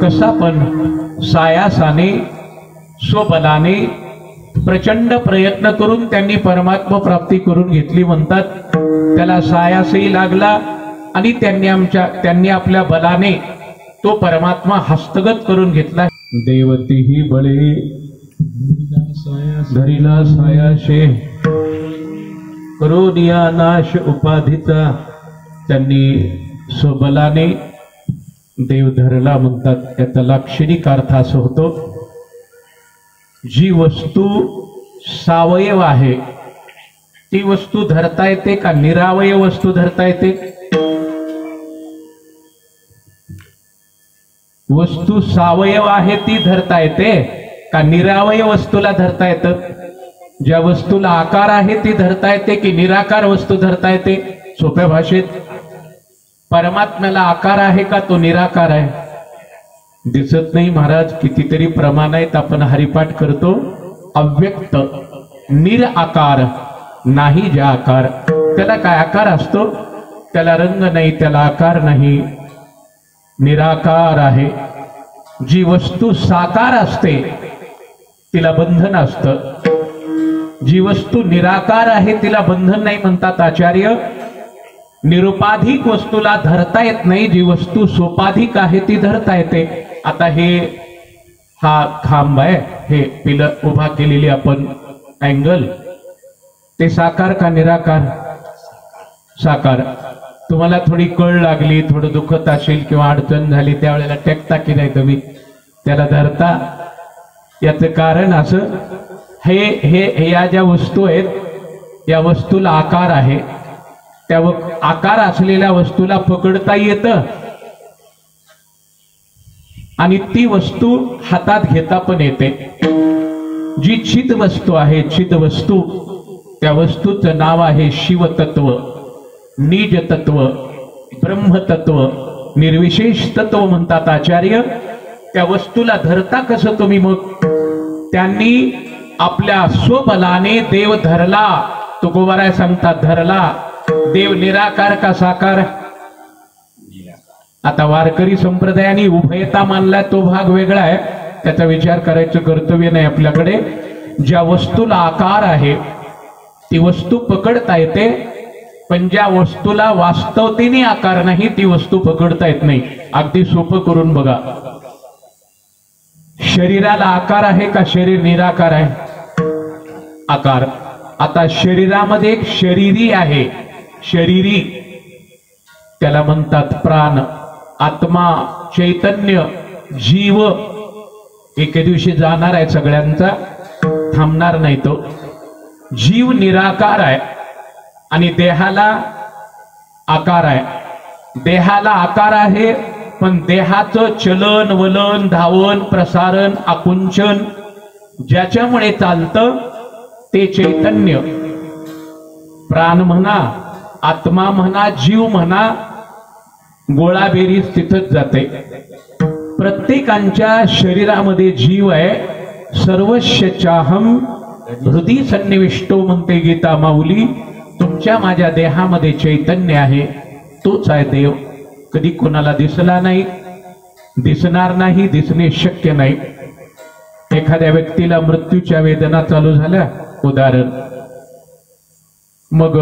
कसा पण सायासाने स्वबलाने प्रचंड प्रयत्न करून त्यांनी परमात्मा प्राप्ती करून घेतली म्हणतात. त्याला सायासही लागला आणि त्यांनी आपल्या बलाने तो परमात्मा हस्तगत करून घेतला. देवतीही बळे धरीला सायाशे करोनिया नाश उपाधीचा. त्यांनी स्वबलाने देव धरला म्हणतात. त्याचा लाक्षणिक अर्थ असं होतो, जी वस्तू सावयव आहे ती वस्तू धरता येते का निरावय वस्तू धरता येते? वस्तू सावयव आहे ती धरता येते का निरावय वस्तूला धरता येतं? ज्या वस्तूला आकार आहे ती धरता येते की निराकार वस्तू धरता येते? सोप्या भाषेत परमात्म्याला आकार आहे का तो निराकार आहे? दिसत नाही महाराज, कितीतरी प्रमाण आहेत. आपण हरिपाठ करतो, अव्यक्त निराकार नाही ज्या आकार. त्याला काय आकार असतो? त्याला रंग नाही, त्याला आकार नाही, निराकार आहे. जी वस्तू साकार असते तिला बंधन असतं, जी वस्तू निराकार आहे तिला बंधन नाही म्हणतात आचार्य. निरुपाधिक वस्तूला धरता येत नाही, जी वस्तू सोपाधिक आहे ती धरता येते. आता हा खांब आहे, हे पिलर उभा केलेली आपण अँगल, ते साकार का निराकार? साकार. तुम्हाला थोडी कळ लागली, थोडं दुखत असेल किंवा अडचण झाली, त्यावेळेला टेकता की नाही तुम्ही? त्याला धरता. याचं कारण असं, हे या ज्या वस्तू आहेत या वस्तूला आकार आहे, त्या आकार असलेल्या वस्तूला पकडता येतं आणि ती वस्तू हातात घेता पण येते. जी चित वस्तू आहे, चित वस्तू, त्या वस्तूचं नाव आहे शिवतत्व, निज तत्व, ब्रह्मतत्व, निर्विशेष तत्व म्हणतात आचार्य. त्या वस्तूला धरता कसं तुम्ही? मग त्यांनी आपल्या स्वबलाने देव धरला. तुकोबाराय सांगतात धरला. देव निराकार का साकार? आता वारकरी संप्रदायाने उभयता मानला, तो भाग वेगळा आहे, त्याचा विचार करायचं कर्तव्य नाही आपल्याकडे. ज्या वस्तूला आकार आहे ती वस्तू पकडता येते, पण ज्या वस्तूला वास्तवतेने आकार नाही ती वस्तू पकडता येत नाही. अगदी सोपं करून बघा. शरीराला आकार आहे का शरीर निराकार आहे? आकार. आता शरीरामध्ये एक शरीरी आहे, शरीरी, त्याला म्हणतात प्राण, आत्मा, चैतन्य, जीव. एके दिवशी जाणार आहे सगळ्यांचा, थांबणार नाही तो. जीव निराकार आहे आणि देहाला आकार आहे. देहाला आकार आहे, पण देहाचं चलन वलन, धावन, प्रसारण, आकुंचन ज्याच्यामुळे चालतं ते चैतन्य. प्राण म्हणा, आत्मा म्हणा, जीव म्हणा, गोळाबेरीज तिथंच जाते. प्रत्येकांच्या शरीरामध्ये जीव आहे. सर्वस्य चाहम हृदय सन्निविष्टो म्हणते गीता माऊली. तुमच्या माझ्या देहामध्ये चैतन्य आहे, तोच आहे देव. कधी कोणाला दिसला नाही, दिसणार नाही, दिसणे शक्य नाही. एखाद्या व्यक्तीला मृत्यूच्या वेदना चालू झाल्या, उदाहरण, मग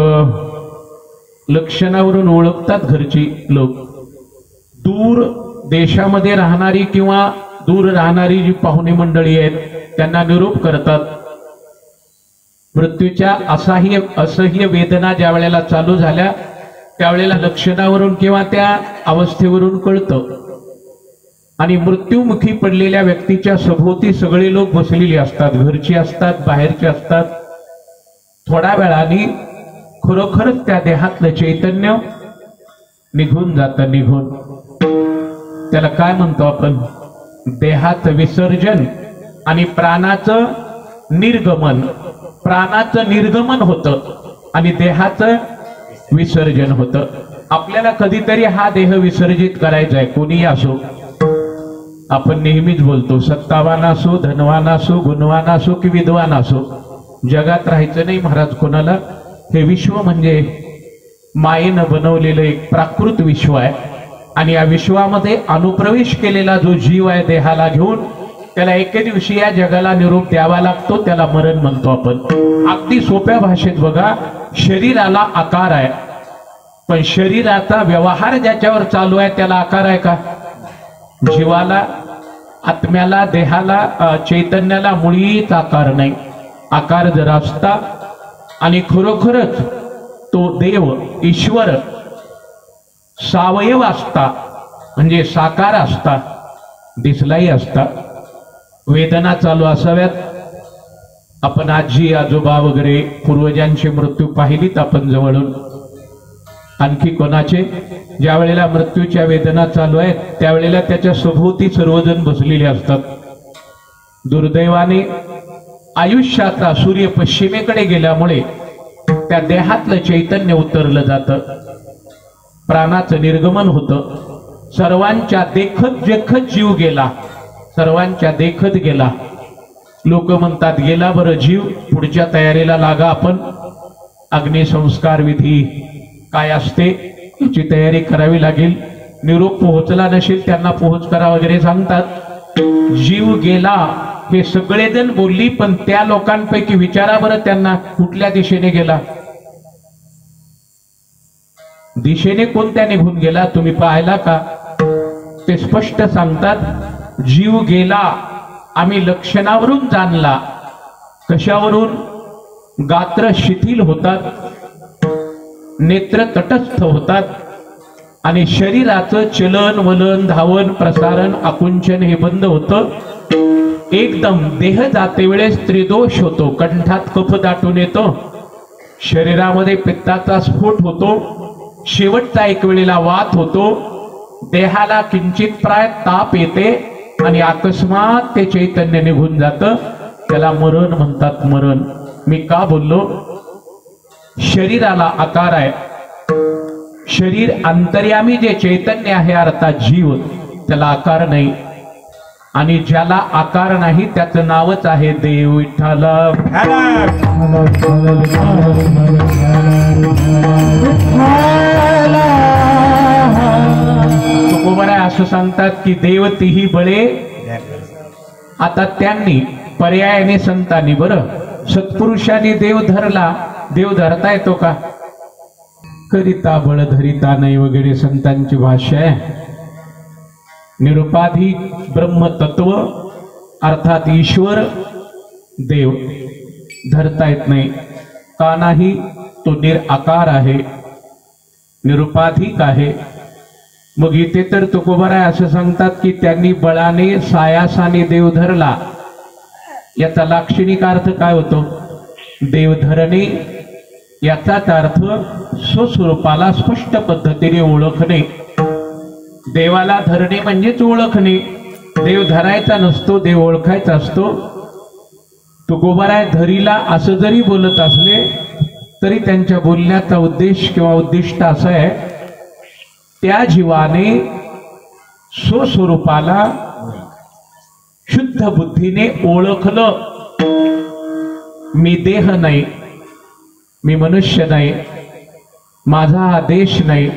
लक्षणावरून ओळखतात घरची लोक. दूर देशामध्ये राहणारी किंवा दूर राहणारी जी पाहुणे मंडळी आहेत त्यांना निरोप करतात. मृत्यूच्या असह्य वेदना ज्या वेळेला चालू झाल्या त्यावेळेला लक्षणावरून किंवा त्या अवस्थेवरून कळतं. आणि मृत्यूमुखी पडलेल्या व्यक्तीच्या सभोवती सगळे लोक बसलेली असतात, घरची असतात, बाहेरचे असतात. थोड्या वेळाने खरोखरच त्या देहातलं चैतन्य निघून जातं, निघून. त्याला काय म्हणतो आपण? देहाचं विसर्जन आणि प्राणाचं निर्गमन. प्राणाचं निर्गमन होतं आणि देहाचं विसर्जन होतं. आपल्याला कधीतरी हा देह विसर्जित करायचा आहे, कोणीही असो. आपण नेहमीच बोलतो, सत्तावान असो, धनवान असो, गुणवान असो की विद्वान असो, जगात राहायचं नाही महाराज कोणाला. हे विश्व म्हणजे मायेनं बनवलेलं एक प्राकृत विश्व आहे आणि या विश्वामध्ये अनुप्रवेश केलेला जो जीव आहे देहाला घेऊन, त्याला एके दिवशी या जगाला निरोप द्यावा लागतो. त्याला मरण म्हणतो आपण. अगदी सोप्या भाषेत बघा, शरीराला आकार आहे, पण शरीराचा व्यवहार ज्याच्यावर चालू आहे त्याला आकार आहे का? जीवाला, आत्म्याला, देहाला, चैतन्याला मुळीच आकार नाही. आकार जर असता आणि खरोखरच तो देव ईश्वर सावयव असता, म्हणजे साकार असता, दिसलाही असता. वेदना चालू असाव्यात, आपण आजी आजोबा वगैरे पूर्वजांचे मृत्यू पाहिलीत आपण जवळून. आणखी कोणाचे? ज्या वेळेला मृत्यूच्या वेदना चालू आहेत त्यावेळेला त्याच्या सभोवती सर्वजण बसलेले असतात. दुर्दैवाने आयुष्याचा सूर्य पश्चिमेकडे गेल्यामुळे त्या देहातलं चैतन्य उतरलं जातं, प्राणाचं निर्गमन होतं. सर्वांच्या देखत देखत जीव गेला, सर्वांच्या देखत गेला. लोक म्हणतात गेला बरं जीव, पुढच्या तयारीला लागा आपण. अग्निसंस्कार विधी काय असते याची तयारी करावी लागेल. निरोप पोहोचला नसेल त्यांना पोहोच करा वगैरे सांगतात. जीव गेला हे सगळेजण बोलली, पण त्या लोकांपैकी विचारा बरं त्यांना कुठल्या दिशेने गेला? दिशेने कोणत्या निघून गेला तुम्ही पाहिला का? ते स्पष्ट सांगतात जीव गेला आम्ही लक्षणावरून जाणला. कशावरून? गात्र शिथिल होतात, नेत्र तटस्थ होतात आणि शरीराचं चलन वलन धावन प्रसारण आकुंचन हे बंद होतं. एकदम देह जाते वेळेस त्रिदोष होतो, कंठात कफ दाटून येतो, शरीरामध्ये पित्ताचा स्फोट होतो, शेवटचा एक वेळेला वात होतो, देहाला किंचित प्राय ताप येते आणि अकस्मात ते चैतन्य निघून जातं. त्याला मरण म्हणतात. मरण मी का बोललो? शरीराला आकार आहे, शरीर अंतर्यामी जे चैतन्य आहे अर्थात जीव, त्याला आकार नाही. आणि ज्याला आकार नाही त्याचं नावच आहे देव. विठ्ठला तुकोबरा असं सांगतात की देव तीही बळे. आता त्यांनी पर्यायाने संतांनी, बरं सत्पुरुषांनी देव धरला, देव धरता येतो का? करिता बळ धरिता नाही वगैरे संतांची भाषा आहे. निरुपाधिक ब्रह्मतत्व अर्थात ईश्वर देव धरता येत नाही. का नाही? तो निराकार आहे, निरुपाधिक आहे. मग इथे तर तुकोबराय असं सांगतात की त्यांनी बळाने सायासाने देव धरला. याचा लाक्षणिक अर्थ काय होतो? देव धरणे याचाच अर्थ स्वस्वरूपाला स्पष्ट पद्धतीने ओळखणे. देवाला धरणे म्हणजेच ओळखणे. देव धरायचा नसतो, देव ओळखायचा असतो. तुकोबराय धरीला असं जरी बोलत असले तरी त्यांच्या बोलण्याचा उद्देश किंवा उद्दिष्ट असं आहे, त्या जीवाने स्वस्वरूपाला शुद्ध बुद्धीने ओळखलं. मी देह नाही, मी मनुष्य नाही, माझा हा देश नाही,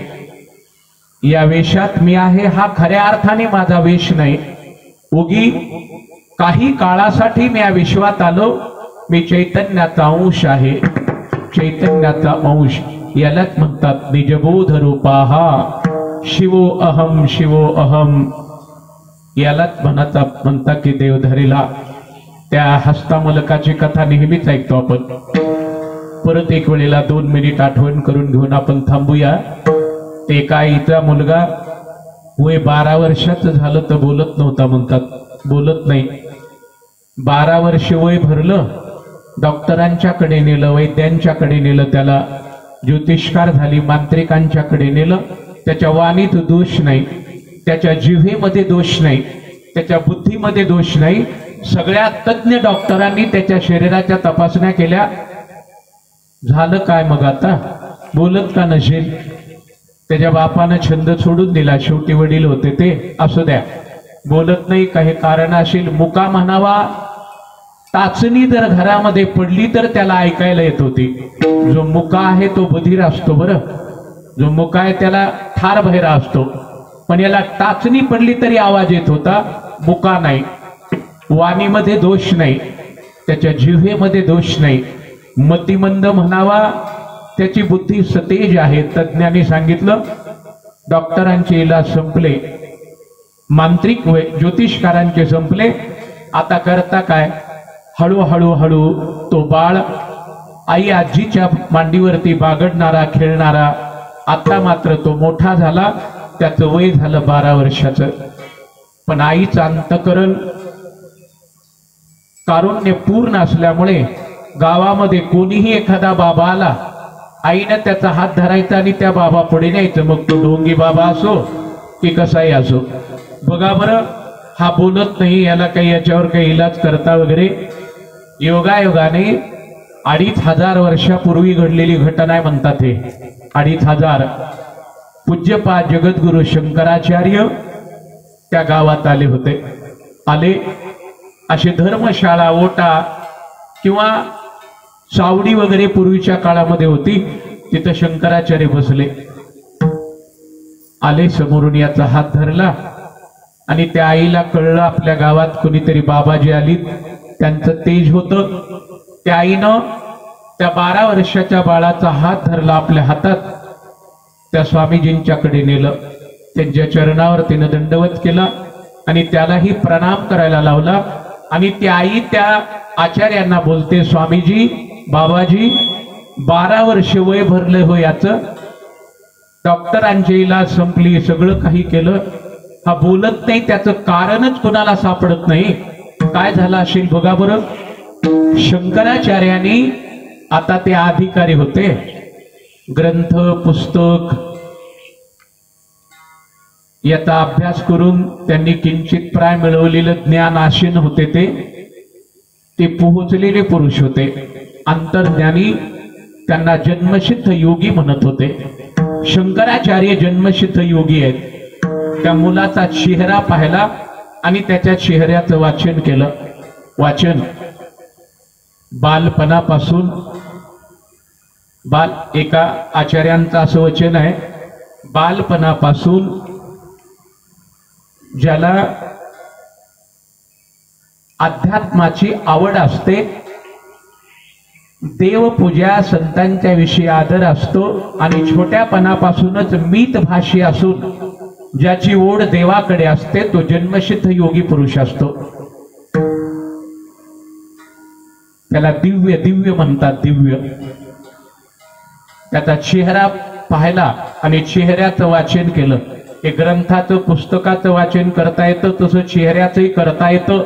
या वेशात मी आहे हा खऱ्या अर्थाने माझा वेश नाही. उगी काही काळासाठी मी या विश्वात आलो. मी चैतन्याचा अंश आहे, चैतन्याचा अंश. यालाच म्हणतात निजबोध रूपाहा शिवो अहम शिवो अहम. यालाच म्हणतात की देव धरेला. त्या हस्तामलकाची कथा नेहमीच ऐकतो आपण. परत एक वेळेला 2 मिनिट आठवण करून घेऊन आपण थांबूया. ते काय इथला मुलगा वय 12 वर्षाचं झालं तर बोलत नव्हता म्हणतात, बोलत नाही. 12 वर्ष वय भरलं, डॉक्टरांच्याकडे नेलं, वैद्यांच्याकडे नेलं, त्याला ज्योतिष्कार झाली, मांत्रिकांच्याकडे नेलं. त्याच्या वाणीत दोष नाही, त्याच्या जिव्हेमध्ये दोष नाही, त्याच्या बुद्धीमध्ये दोष नाही. सगळ्या तज्ञ डॉक्टरांनी त्याच्या शरीराच्या तपासण्या केल्या. झालं काय मग आता? बोलत का नसेल? त्याच्या बापानं छंद सोडून दिला, शेवटी वडील होते ते. असू द्या, बोलत नाही, काही कारण असेल. मुका म्हणावा. टाचणी जर घरामध्ये पडली तर त्याला ऐकायला येत होती. जो मुका आहे तो बधीर असतो, बरं. जो मुका आहे त्याला ठार बहिरा असतो, पण याला टाचणी पडली तरी आवाज येत होता. मुका नाही. वाणीमध्ये दोष नाही, त्याच्या जिव्हेमध्ये दोष नाही. मतिमंद म्हणावा, त्याची बुद्धी सतेज आहे. तज्ञांनी सांगितलं. डॉक्टरांचे इलाज संपले, मांत्रिक ज्योतिषकारांचे संपले. आता करता काय? हळूहळू हळू तो बाळ आई आजीच्या मांडीवरती बागडणारा, खेळणारा. आता मात्र तो मोठा झाला, त्याचं वय झालं 12 वर्षाचं. पण आईचं अंतकरण कारुण्य पूर्ण असल्यामुळे गावामध्ये कोणीही एखादा बाबा आला, आईनं त्याचा हात धरायचा आणि त्या बाबा पुढे न्यायचं, मग तो ढोंगी बाबा असो की कसाही असो. बघा बरं, हा बोलत नाही, याला काही याच्यावर काही इलाज करता वगैरे. योगायोगाने 2500 वर्षापूर्वी घडलेली घटना आहे म्हणतात हे. 2500 पूज्यपाद जगद्गुरु शंकराचार्य त्या गावात आले होते. आले अशी धर्मशाळा, ओटा किंवा सावडी वगैरे पूर्वीच्या काळामध्ये होती, तिथं शंकराचार्य बसले. आले समोरून, याचा हात धरला आणि त्या आईला कळलं आपल्या गावात कोणीतरी बाबाजी आली, त्यांचं तेज होतं. त्या आईनं त्या 12 वर्षाच्या बाळाचा हात धरला आपल्या हातात, त्या स्वामीजींच्याकडे नेलं, त्यांच्या चरणावर तिनं दंडवत केला आणि त्यालाही प्रणाम करायला लावला. आणि ती आई त्या आचार्यांना बोलते, स्वामीजी, बाबाजी, 12 वर्ष वय भरले हो याचं, डॉक्टरांचे इलाज संपली, सगळं काही केलं, हा बोलत नाही, त्याचं कारणच कोणाला सापडत नाही. काय झालं असेल बघा बरं. शंकराचार्यांनी, आता ते अधिकारी होते, ग्रंथ पुस्तक याचा अभ्यास करून त्यांनी किंचित प्राय मिळवलेलं ज्ञान आशीन होते, ते पोहोचलेले पुरुष होते, अंतर्ज्ञानी. त्यांना जन्मसिद्ध योगी म्हणत होते. शंकराचार्य जन्मसिद्ध योगी आहेत. त्या मुलाचा चेहरा पाहिला आणि त्याच्या चेहऱ्याचं वाचन केलं. वाचन बालपणापासून, एका आचार्यांचं असं वचन आहे, बालपणापासून ज्याला अध्यात्माची आवड असते, देवपूजा, संतांच्या विषयी आदर असतो आणि छोट्यापणापासूनच मितभाषी असून ज्याची ओढ देवाकडे असते, तो जन्मसिद्ध योगी पुरुष असतो. त्याला दिव्य दिव्य म्हणतात, दिव्य. त्याचा चेहरा पाहिला आणि चेहऱ्याचं वाचन केलं. हे ग्रंथाचं, पुस्तकाचं वाचन करता येतं, तसं चेहऱ्याचंही करता येतं,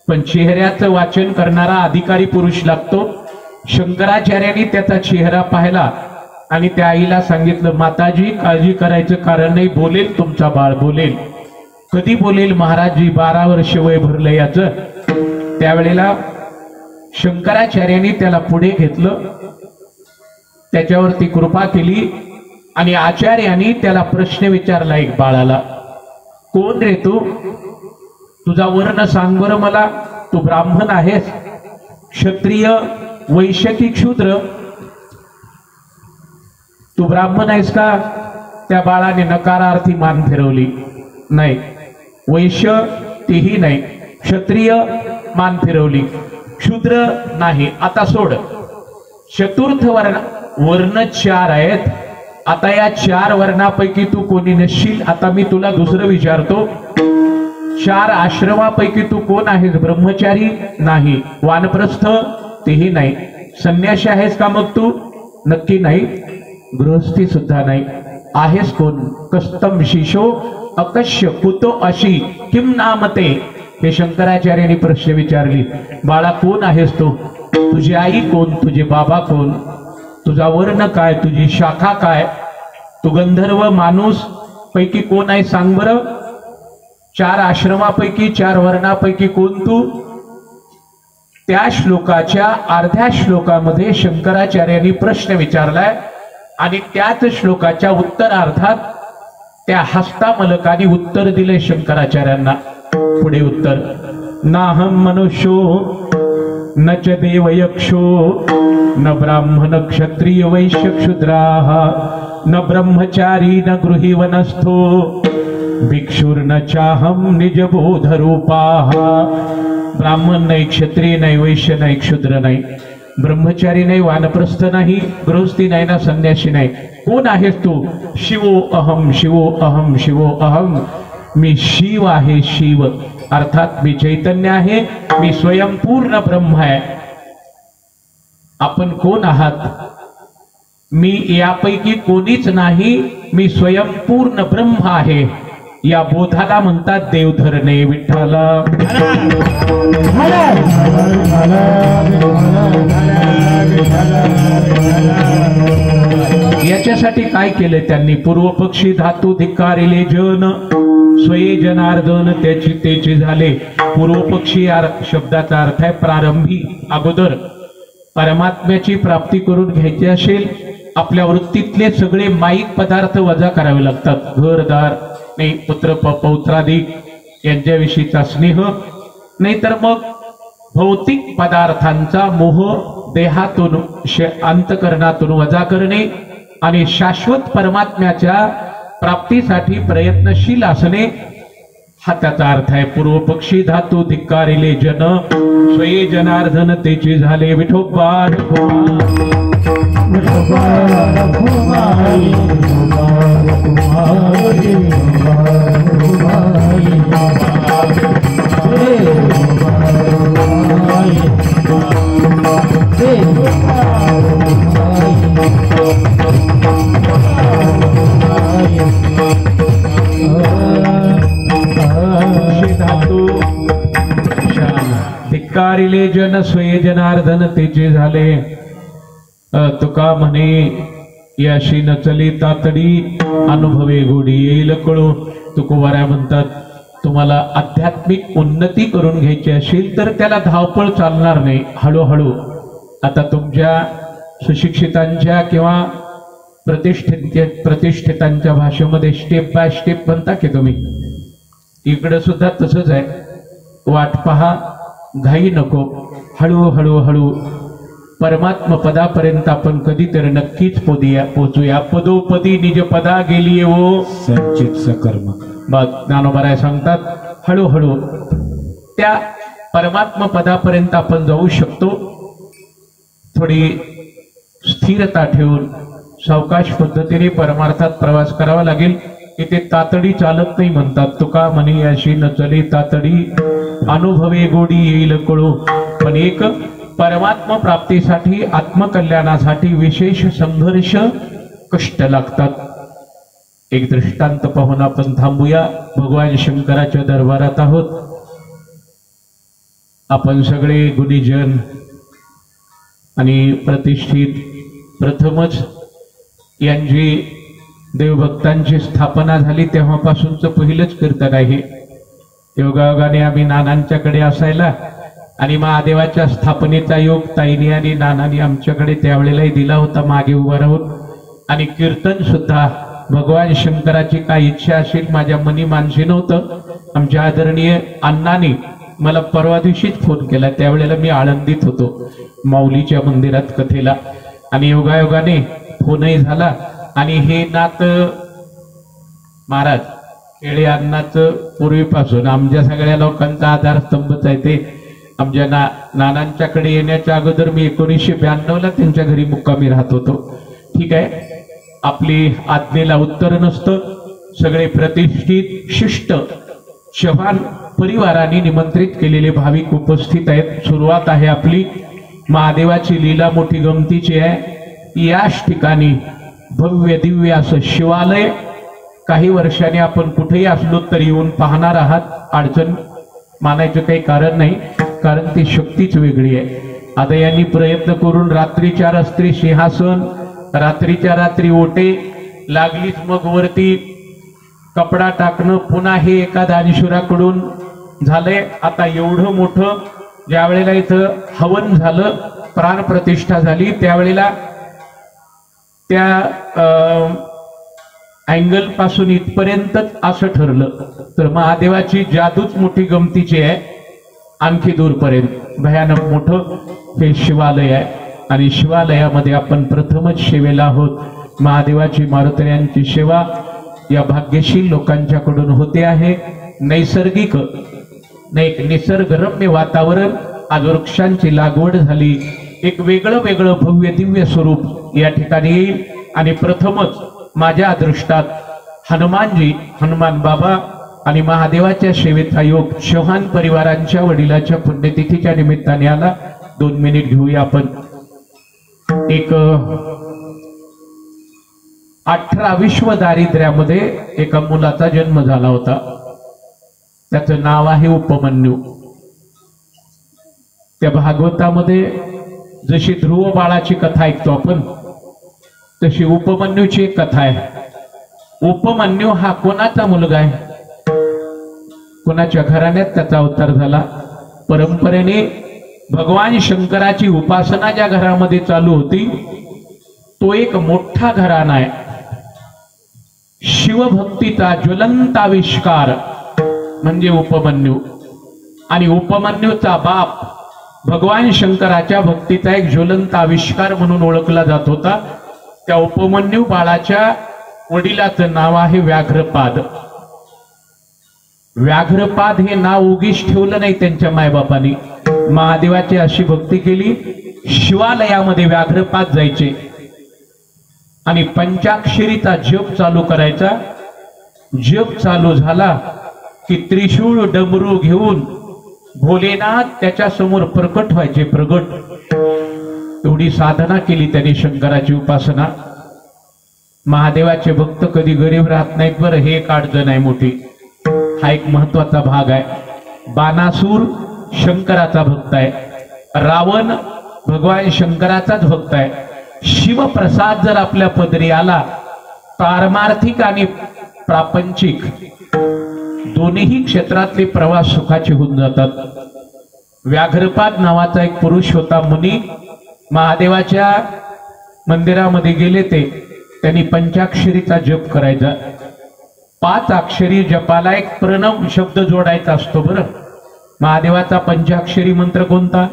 पण चेहऱ्याचं वाचन करणारा अधिकारी पुरुष लागतो. शंकराचार्यांनी त्याचा चेहरा पाहिला आणि त्या आईला सांगितलं, माताजी, काळजी करायचं कारण नाही, बोलेल तुमचा बाळ, बोलेल. कधी बोलेल महाराजजी? 12 वर्ष वय भरलं याचं. त्यावेळेला शंकराचार्यांनी त्याला पुढे घेतलं, त्याच्यावरती कृपा केली आणि आचार्यांनी त्याला प्रश्न विचारला एक बाळाला, कोण रे तू? तुझा वर्ण सांग बरं मला. तू ब्राह्मण आहेस, क्षत्रिय, वैश्य की क्षूद्र? तू ब्राह्मण आहेस का? त्या बाळाने नकारार्थी मान फिरवली. नाही. वैश्य? तेही नाही. क्षत्रिय? मान फिरवली. क्षूद्र? नाही. आता सोड. चतुर्थ वर्ण 4 आहेत. आता या 4 वर्णापैकी तू कोणी नसशील. आता मी तुला दुसरं विचारतो, 4 आश्रमापैकी तू कोण आहेस? ब्रह्मचारी? नाही. वानप्रस्थ? तेही नाही. संन्यासी आहेस का मग तू? नक्की नाही. गृहस्थी सुद्धा नाही. आहेस कोण? कस्तम शिशो अकश्य कुतो अशी किम नामते? हे शंकराचार्यांनी प्रश्न विचारली. बाळा, कोण आहेस तू? तुझी आई कोण? तुझे बाबा कोण? तुझा वर्ण काय? तुझी शाखा काय? तू गंधर्व, माणूस पैकी कोण आहे सांग बरं. 4 आश्रमापैकी, 4 वर्णापैकी कोण तू? त्या श्लोकाच्या अर्ध्या श्लोकामध्ये शंकराचार्यांनी प्रश्न विचारलाय आणि त्याच श्लोकाच्या उत्तरार्धात त्या हस्तामलकाने उत्तर दिले शंकराचार्यांना. पुढे उत्तर, नाहम मनुष्यो न च देव यक्षो न ब्राह्मण क्षत्रिय वैश्य क्षुद्राः न ब्रह्मचारी न गृही वनस्थो भिक्षुर्न चाहम निजबोध रूपाः. ब्राह्मण नाही, क्षत्रिय नाही, वैश्य नाही, क्षुद्र नाही, ब्रह्मचारी नाही, वानप्रस्थ नाही, गृहस्थी नाही ना संन्यासी नाही. कोण आहेस तू? शिवो अहम, शिवो अहम, शिवो अहम. मी शिव आहे, शिव अर्थात मी चैतन्य आहे, मी स्वयंपूर्ण ब्रह्म आहे. आपण कोण आहात? मी यापैकी कोणीच नाही, मी स्वयंपूर्ण ब्रह्म आहे. या बोधाला म्हणतात देवधरणे विठ्ठला। याच्यासाठी काय केले त्यांनी? पूर्व पक्षी धातू धिक्कारिले जन स्वये जनार्दन त्याची तेची झाले। पूर्व पक्षी या शब्दाचा अर्थ आहे प्रारंभी, अगोदर परमात्म्याची प्राप्ती करून घ्यायची असेल आपल्या वृत्तीतले सगळे माईक पदार्थ वजा करावे लागतात। घरदार नाही, पुत्र पौत्रादी यांच्याविषयीचा स्नेह, नाहीतर मग भौतिक पदार्थांचा मोह देहातून अंतकरणातून वजा करणे आणि शाश्वत परमात्म्याच्या प्राप्तीसाठी प्रयत्नशील असणे हा त्याचा अर्थ आहे। पूर्व पक्षी धातू धिक्कारिले जन स्वये जनार्दन तेची झाले विठोबा। धिक्कारिले जन स्वये जनार्दन तेचे झाले। तुका म्हणे याशी नचली तातडी अनुभवे गोडी येईल कळू। तुकोबाऱ्या म्हणतात तुम्हाला आध्यात्मिक उन्नती करून घ्यायची असेल तर त्याला धावपळ चालणार नाही, हळूहळू। आता तुमच्या सुशिक्षितांच्या किंवा प्रतिष्ठितांच्या भाषेमध्ये स्टेप बाय स्टेप म्हणता की तुम्ही, इकडे सुद्धा तसंच आहे। वाट पहा, घाई नको, हळूहळू हळू परमात्म पदापर्यंत आपण कधीतरी नक्कीच पोचूया। पदोपदी निज पदा गेली वो संचित सकर्म। ज्ञानोबराय सांगतात हळूहळू त्या परमात्म पदापर्यंत आपण जाऊ शकतो। थोडी स्थिरता ठेवून सावकाश पद्धतीने परमार्थात प्रवास करावा लागेल। इथे तातडी चालत नाही म्हणतात। तुका म्हणे अशी नचली तातडी अनुभवे गोडी येईल कळू। पण एक परमात्म प्राप्तीसाठी आत्मकल्याणासाठी विशेष संघर्ष कष्ट लागतात। एक दृष्टांत पाहून आपण थांबूया। भगवान शंकराच्या दरबारात आहोत आपण सगळे गुणीजन आणि प्रतिष्ठित। प्रथमच यांची देवभक्तांची स्थापना झाली तेव्हापासूनच पहिलंच कीर्तन आहे। योगायोगाने आम्ही नानांच्याकडे असायला आणि महादेवाच्या स्थापनेचा योग ताईनी आणि नानांनी आमच्याकडे त्यावेळेलाही दिला होता मागे उभा राहून। आणि कीर्तन सुद्धा भगवान शंकराची काय इच्छा असेल माझ्या मनी मानसी नव्हतं। आमच्या आदरणीय अण्णांनी मला परवा दिवशीच फोन केला, त्यावेळेला मी आळंदीत होतो माऊलीच्या मंदिरात कथेला। आणि योगायोगाने फोनही झाला आणि हे नात महाराज केळे अण्णाचं पूर्वीपासून आमच्या सगळ्या लोकांचा आधारस्तंभच आहे। ते आमच्या नानांच्याकडे येण्याच्या अगोदर मी 1992ला त्यांच्या घरी मुक्कामी राहत होतो। ठीक आहे, आपली आज्ञेला उत्तर नसतं। सगळे प्रतिष्ठित शिष्ट चव्हाण परिवाराने निमंत्रित केलेले भाविक उपस्थित आहेत। सुरुवात आहे आपली। महादेवाची लीला मोठी गमतीची आहे। याच ठिकाणी भव्य दिव्य असं शिवालय काही वर्षांनी आपण कुठेही असलो तरी येऊन पाहणार आहात। अडचण मानायचं काही कारण नाही, कारण ती शक्तीच वेगळी आहे। आता यांनी प्रयत्न करून रात्रीच्या रात्री सिंहासन, रात्रीच्या रात्री ओटे लागलीच, मग वरती कपडा टाकणं, पुन्हा हे एका दानशुराकडून झालंय। आता एवढं मोठं ज्या वेळेला इथं हवन झालं, प्राणप्रतिष्ठा झाली, त्यावेळेला त्या अँगल पासून इथपर्यंत असं ठरलं तर महादेवाची जादूच मोठी गमतीची आहे। आणखी दूरपर्यंत भयानक मोठं हे शिवालय आहे आणि शिवालयामध्ये आपण प्रथमच सेवेला आहोत। महादेवाची मारुतऱ्यांची सेवा या भाग्यशील लोकांच्याकडून होते आहे। नैसर्गिक निसर्गरम्य वातावरण, आज वृक्षांची लागवड झाली, एक वेगळं भव्य दिव्य स्वरूप या ठिकाणी येईल। आणि प्रथमच माझ्या दृष्टात हनुमान बाबा आणि महादेवाच्या सेवेचा योग चव्हाण परिवारांच्या वडिलाच्या पुण्यतिथीच्या निमित्ताने आला। 2 मिनिट घेऊया आपण। एक 18 विश्व दारिद्र्यामध्ये एका मुलाचा जन्म झाला होता. त्याचं नाव आहे उपमन्यू. त्या भागवतामध्ये जशी ध्रुव बाळाची कथा ऐकतो आपण, तशी उपमन्यूची एक कथा आहे. उपमन्यू हा कोणाचा मुलगा आहे? कोणाच्या घराण्यात त्याचा अवतार झाला? परंपरेने भगवान शंकराची उपासना ज्या घरामध्ये चालू होती तो एक मोठा घराणा आहे. शिवभक्तीचा ज्वलंत आविष्कार म्हणजे उपमन्यू. आणि उपमन्यूचा बाप भगवान शंकराच्या भक्तीचा एक ज्वलंत आविष्कार म्हणून ओळखला जात होता. त्या उपमन्यू बाळाच्या वडिलाचं नाव आहे व्याघ्रपाद. व्याघ्रपाद हे नाव उगीच ठेवलं नाही त्यांच्या मायबापांनी. महादेवाची अशी भक्ती केली, शिवालयामध्ये व्याघ्रपाद जायचे आणि पंचाक्षरीचा जप चालू करायचा. जप चालू झाला की त्रिशूळ डमरू घेऊन भोलेनाथ त्याच्या समोर प्रकट व्हायचे. प्रगट एवढी साधना केली त्यांनी शंकराची उपासना. महादेवाचे भक्त कधी गरीब राहत नाहीत बरं, हे एक अडचण आहे मोठी. हा एक महत्वाचा भाग आहे. बाणासूर शंकराचा भक्त आहे, रावण भगवान शंकराचाच भक्त आहे. शिवप्रसाद जर आपल्या पदरी आला, पारमार्थिक आणि प्रापंचिक दोन्ही क्षेत्रातले प्रवास सुखाचे होऊन जातात. व्याघ्रपाद नावाचा एक पुरुष होता, मुनी. महादेवाच्या मंदिरामध्ये गेले त्यांनी पंचाक्षरीचा जप करायचा. 5 अक्षरी जपाला एक प्रणव शब्द जोडायचा असतो बरं. महादेवाचा पंचाक्षरी मंत्र कोणता?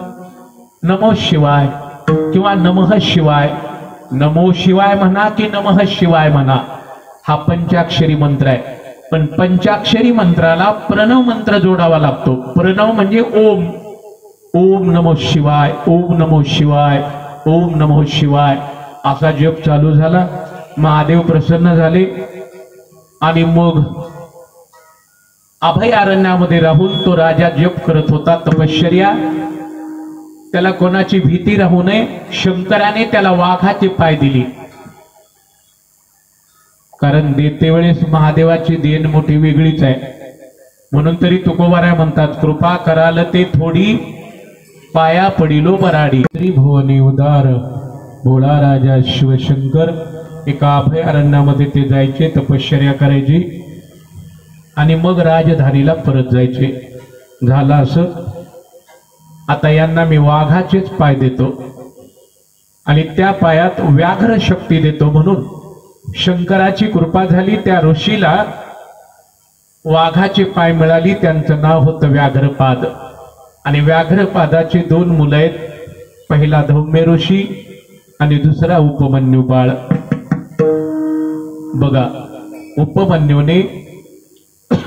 नमो शिवाय किंवा नमः शिवाय. नमो शिवाय म्हणा की नमः शिवाय म्हणा, हा पंचाक्षरी मंत्र आहे. पण पंचाक्षरी मंत्राला प्रणव मंत्र जोडावा लागतो. प्रणव म्हणजे ओम. ओम नमो शिवाय, ओम नमो शिवाय, ओम नमो शिवाय असा जप चालू झाला. महादेव प्रसन्न झाले आणि मग अभयारण्यामध्ये राहून तो राजा जप करत होता, तपश्चर्या. त्याला कोणाची भीती राहू नये, शंकराने त्याला वाघाची पाय दिली. कारण देते वेळेस महादेवाची देण मोठी वेगळीच आहे. म्हणून तरी तुकोबाराय म्हणतात, कृपा कराल ते थोडी, पाया पडिलो बराडी. त्रिभुवनी उदार भोळा राजा शिवशंकर एका अभयारण्यामध्ये ते जायचे, तपश्चर्या करायची आणि मग राजधानीला परत जायचे. झालं असं, आता यांना मी वाघाचेच पाय देतो आणि त्या पायात व्याघ्र शक्ती देतो. म्हणून शंकराची कृपा झाली, त्या ऋषीला वाघाचे पाय मिळाली. त्यांचं नाव होतं व्याघ्रपाद. आणि व्याघ्रपादाची 2 मुलं आहेत, पहिला धौम्य ऋषी आणि दुसरा उपमन्यू बाळ. बघा, उपमन्यूने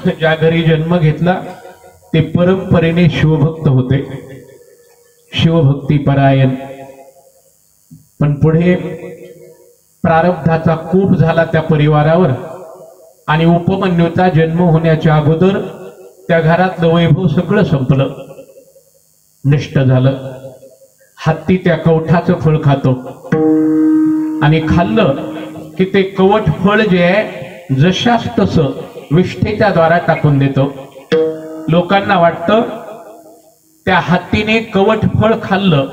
ज्या घरी जन्म घेतला ते परंपरेने शिवभक्त होते, शिवभक्ती परायण. पण पुढे प्रारब्धाचा खूप झाला त्या परिवारावर आणि उपमन्यूचा जन्म होण्याच्या अगोदर त्या घरातलं वैभव सगळं संपलं, नष्ट झालं. हत्ती त्या कवठाचं फळ खातो आणि खाल्लं की ते कवठ फळ जे आहे जशास तसं विष्ठेच्या द्वारा टाकून देतो. लोकांना वाटतं त्या हत्तीने कवठ फळ खाल्लं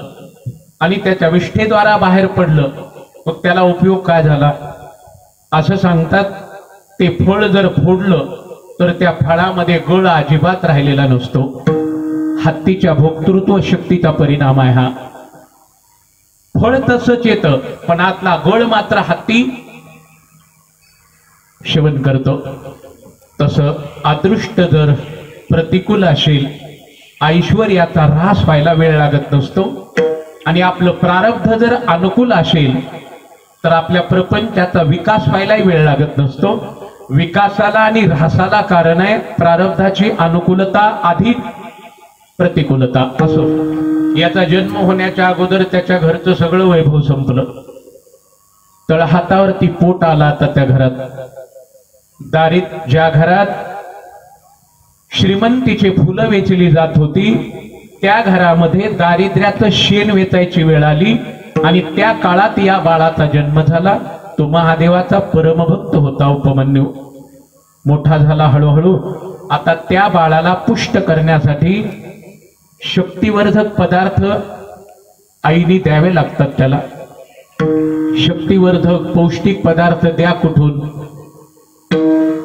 आणि त्याच्या विष्ठेद्वारा बाहेर पडलं, मग त्याला उपयोग काय झाला? असं सांगतात, ते फळ जर फोडलं तर त्या फळामध्ये गळ अजिबात राहिलेला नसतो. हत्तीच्या भोक्तृत्व शक्तीचा परिणाम आहे हा. फळ तसंच येतं पण आतला गळ मात्र हत्ती सेवन करतो. तसं अदृष्ट जर प्रतिकूल असेल, ऐश्वर्याचा ऱ्हास व्हायला वेळ लागत नसतो. आणि आपलं प्रारब्ध जर अनुकूल असेल तर आपल्या प्रपंचाचा विकास व्हायलाही वेळ लागत नसतो. विकासाला आणि ऱ्हासाला कारण आहे प्रारब्धाची अनुकूलता आधी प्रतिकूलता. असो, याचा जन्म होण्याच्या अगोदर त्याच्या घरचं सगळं वैभव संपलं. तळहातावरती पोट आला. आता त्या घरात ज्या घरात श्रीमंतीची फुलं वेचली जात होती त्या घरामध्ये दारिद्र्याचं शेण वेचायची वेळ आली आणि त्या काळात या बाळाचा जन्म झाला. तो महादेवाचा परमभक्त होता उपमन्यू. मोठा झाला हळूहळू. आता त्या बाळाला पुष्ट करण्यासाठी शक्तिवर्धक पदार्थ आईने द्यावे लागतात. त्याला शक्तिवर्धक पौष्टिक पदार्थ द्या कुठून.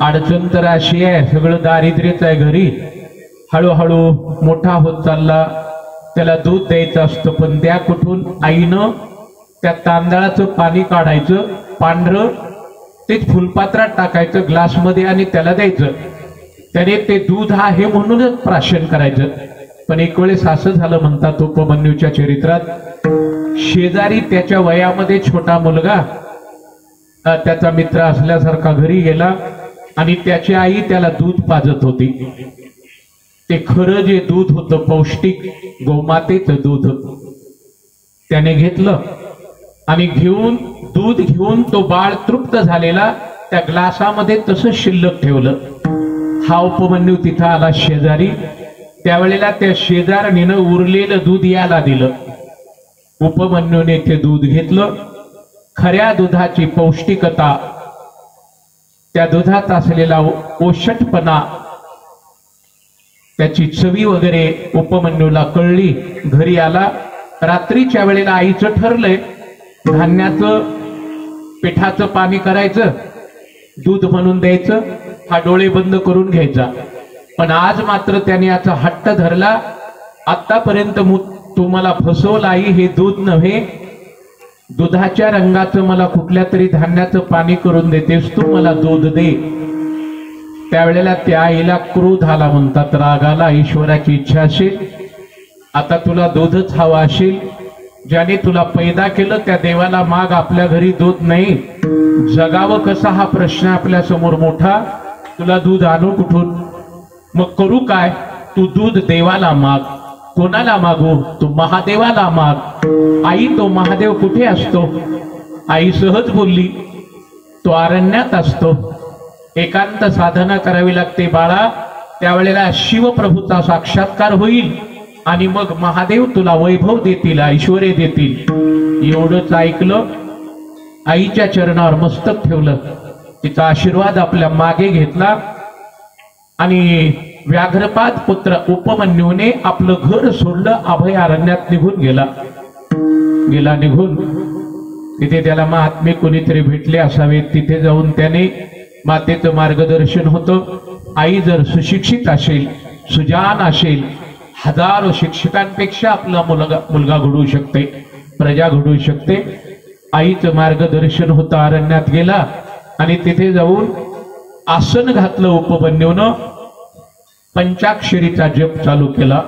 अडचण तर अशी आहे, सगळं दारिद्र्यच आहे घरी. हळूहळू मोठा होत चालला. त्याला दूध द्यायचं असतं, पण द्या कुठून. आईनं त्या तांदळाचं पाणी काढायचं पांढरं, ते फुलपात्रात टाकायचं ग्लासमध्ये आणि त्याला द्यायचं. त्याने ते दूध आहे म्हणूनच प्राशन करायचं. पण एक वेळेस असं झालं म्हणतात उपमन्यूच्या चरित्रात, शेजारी त्याच्या वयामध्ये छोटा मुलगा त्याचा मित्र असल्यासारखा घरी गेला आणि त्याची आई त्याला दूध पाजत होती. ते खरं जे दूध होतं पौष्टिक गोमातेचं दूध त्याने घेतलं आणि दूध घेऊन तो बाळ तृप्त झालेला त्या ग्लासामध्ये तसंच शिल्लक ठेवलं. हा उपमन्यू तिथं आला शेजारी. त्यावेळेला त्या शेजारणीनं उरलेलं दूध याला दिलं. उपमन्यूने ते दूध घेतलं. खऱ्या दुधाची पौष्टिकता, त्या दुधात असलेला ओषटपणा, त्याची चवी वगैरे उपमन्यूला कळली. घरी आला. रात्रीच्या वेळेला आईचं ठरलंय धान्याचं पिठाचं पाणी करायचं, दूध म्हणून द्यायचं, हा डोळे बंद करून घ्यायचा. पण आज मात्र त्याने याचा हट्ट धरला. आतापर्यंत तू मला फसवलं आई, हे दूध नव्हे, दुधाच्या रंगाचं मला कुठल्या तरी धान्याचं पाणी करून देतेस तू, मला दूध दे. त्यावेळेला त्या आईला क्रोध आला म्हणतात, राग आला. ईश्वराची इच्छा असेल, आता तुला दूधच हवा असेल. ज्याने तुला पैदा केलं त्या देवाला माग. आपल्या घरी दूध नाही, जगावं कसा हा प्रश्न आपल्या समोर मोठा. तुला दूध आणू कुठून? मग करू काय? तू दूध देवाला माग. कोणाला मागू? तू महादेवाला माग. आई, तो महादेव कुठे असतो? आई सहज बोलली, तो अरण्यात असतो. एकांत साधना करावी लागते बाळा. त्यावेळेला शिवप्रभूचा साक्षात्कार होईल आणि मग महादेव तुला वैभव देतील, ऐश्वर्य देतील. एवढंच ऐकलं. आईच्या चरणावर मस्तक ठेवलं, तिचा आशीर्वाद आपल्या मागे घेतला आणि व्याघ्रपाद पुत्र उपमन्यूने आपलं घर सोडलं. अभयारण्यात निघून गेला. निघून तिथे त्याला महात्मे कोणीतरी भेटले असावेत. तिथे जाऊन त्याने मातेचं मार्गदर्शन होतं. आई जर सुशिक्षित असेल, सुजान असेल, हजारो शिक्षकांपेक्षा आपला मुलगा घडवू शकते, प्रजा घडवू शकते. आईचं मार्गदर्शन होतं. अरण्यात गेला आणि तिथे जाऊन आसन घातलं उपमन्यूनं. पंचाक्षरीचा जप चालू केला.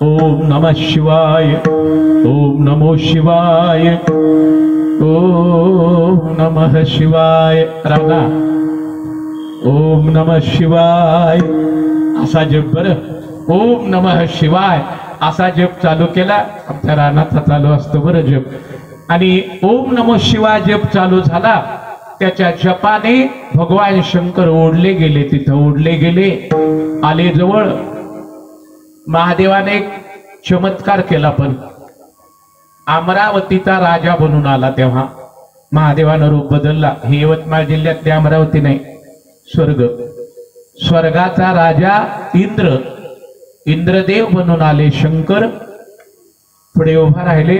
ओम नमः शिवाय, ओम नमो शिवाय, ओम नमः शिवाय. रागा ओम नमः शिवाय असा जप. बरं, ओम नमः शिवाय असा जप चालू केला. आमच्या रानाचा चालू असतो बरं जप. आणि ओम नमः शिवाय जप चालू झाला. त्याच्या जपाने भगवान शंकर ओढले गेले. तिथं ओढले गेले. आले जवळ. महादेवाने एक चमत्कार केला. पण अमरावतीचा राजा बनून आला. तेव्हा महादेवानं रूप बदलला. हे यवतमाळ जिल्ह्यातली अमरावती नाही, स्वर्ग. स्वर्गाचा राजा इंद्रदेव बनून आले शंकर. पुढे उभा राहिले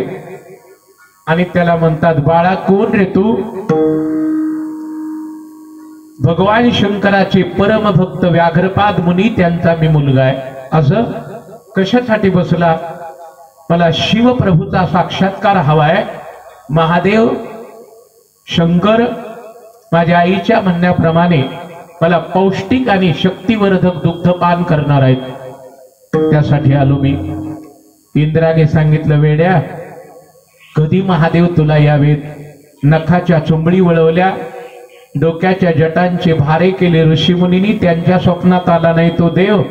आणि त्याला म्हणतात, बाळा कोण रे तू? भगवान शंकराचे परमभक्त व्याघ्रपाद मुनी, त्यांचा मी मुलगा आहे. असं कशासाठी बसला? मला शिवप्रभूचा साक्षात्कार हवाय. महादेव शंकर माझ्या आईच्या म्हणण्याप्रमाणे मला पौष्टिक आणि शक्तिवर्धक दुग्धपान करणार आहेत. त्यासाठी आलो मी. इंद्राने सांगितलं, वेड्या, कधी महादेव तुला यावेत? नखाच्या चुंबडी वळवल्या, डोक्याच्या जटांचे भारे केले ऋषीमुनींनी, त्यांच्या स्वप्नात आला नाही तो देव.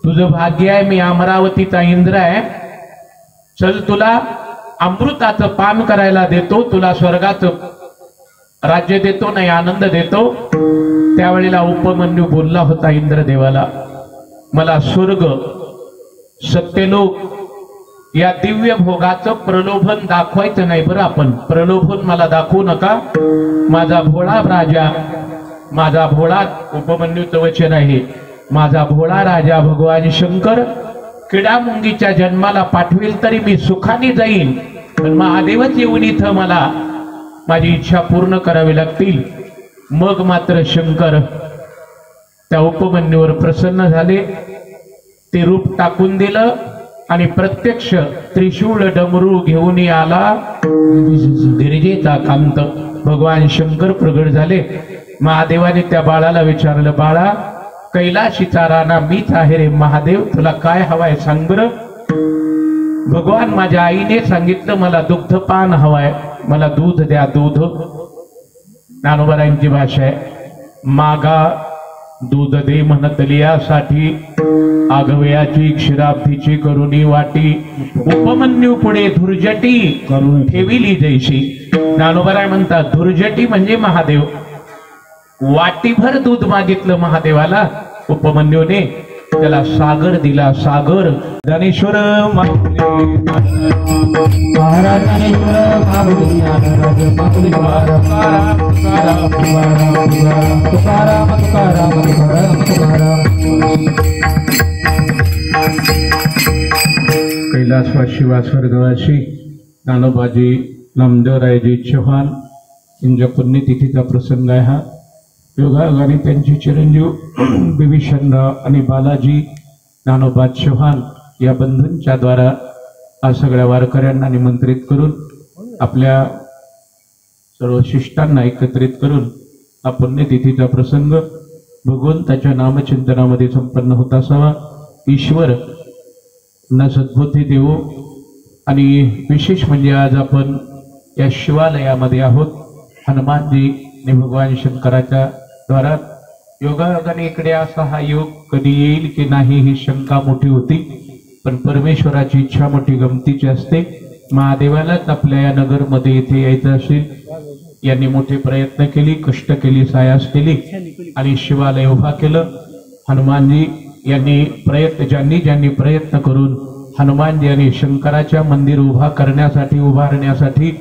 तुझं भाग्य आहे, मी अमरावतीचा इंद्र आहे. चल, तुला अमृताचं पान करायला देतो, तुला स्वर्गाचं राज्य देतो, नाही आनंद देतो. त्यावेळेला उपमन्यू बोलला होता इंद्रदेवाला, मला स्वर्ग, सत्यलोक, या दिव्य भोगाचं प्रलोभन दाखवायचं नाही बरं. आपण प्रलोभन मला दाखवू नका. माझा भोळा राजा, माझा भोळा, उपमन्यूचं वचन आहे, माझा भोळा राजा भगवान शंकर किडा मुंगीच्या जन्माला पाठवेल तरी मी सुखाने जाईन, पण महादेवच येऊन इथं मला माझी इच्छा पूर्ण करावी लागतील. मग मात्र शंकर त्या उपमन्यूवर प्रसन्न झाले. ते रूप टाकून दिलं आणि प्रत्यक्ष त्रिशूळ डमरू घेऊन आला गिरिजेचा कांत भगवान शंकर प्रगट झाले. महादेवाने त्या बाळाला विचारलं, बाळा कैलाशीचा राणा मीच आहे रे महादेव, तुला काय हवाय सांग बरं. भगवान माझ्या आईने सांगितलं मला दुग्धपान हवाय, मला दूध द्या दूध. ज्ञानोबारायांची भाषा आहे, मागा दूध दे म्हणतली यासाठी आगवयाची क्षीराब्धीची करुणी वाटी. उपमन्यू पुढे धुर्जटी ठेविली जैशी. ज्ञानोबाराय म्हणतात धुर्जटी म्हणजे महादेव. वाटीभर दूध मागितलं महादेवाला उपमन्यूने, त्याला सागर दिला. सागर ज्ञानेश्वर कैलासवासी वा स्वर्गवासी ज्ञानोबाजी नामदेवरायजी चव्हाण यांच्या पुण्यतिथीचा प्रसंग आहे हा. योगायोगाने त्यांची चिरंजीव बिभीषणराव आणि बालाजी ज्ञानोबा चव्हाण या बंधूंच्या द्वारा आज सगळ्या वारकऱ्यांना निमंत्रित करून आपल्या सर्व शिष्टांना एकत्रित करून हा पुण्यतिथीचा प्रसंग भगवंताच्या नामचिंतनामध्ये संपन्न होत असावा. ईश्वर न सद्बुद्धी देवो. आणि विशेष म्हणजे आज आपण या शिवालयामध्ये आहोत. हनुमानजी आणि भगवान शंकराच्या द्वारा योगायोगाने इकडे असा हा योग कधी येईल की नाही ही शंका मोठी होती, पण परमेश्वराची इच्छा मोठी गमतीची असते. महादेवालाच आपल्या या नगरमध्ये इथे यायचं असेल, यांनी मोठे प्रयत्न केली, कष्ट केली, सायास केली आणि शिवालय उभा केलं. हनुमानजी यांनी ज्यांनी प्रयत्न करून हनुमानजी यांनी शंकराच्या मंदिर उभारण्यासाठी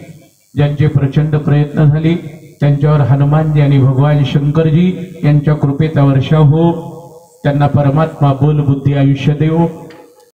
ज्यांचे प्रचंड प्रयत्न झाले त्यांच्यावर हनुमानजी आणि भगवान शंकरजी यांच्या कृपेचा वर्षाव हो. त्यांना परमात्मा बोल बुद्धी आयुष्य देवो.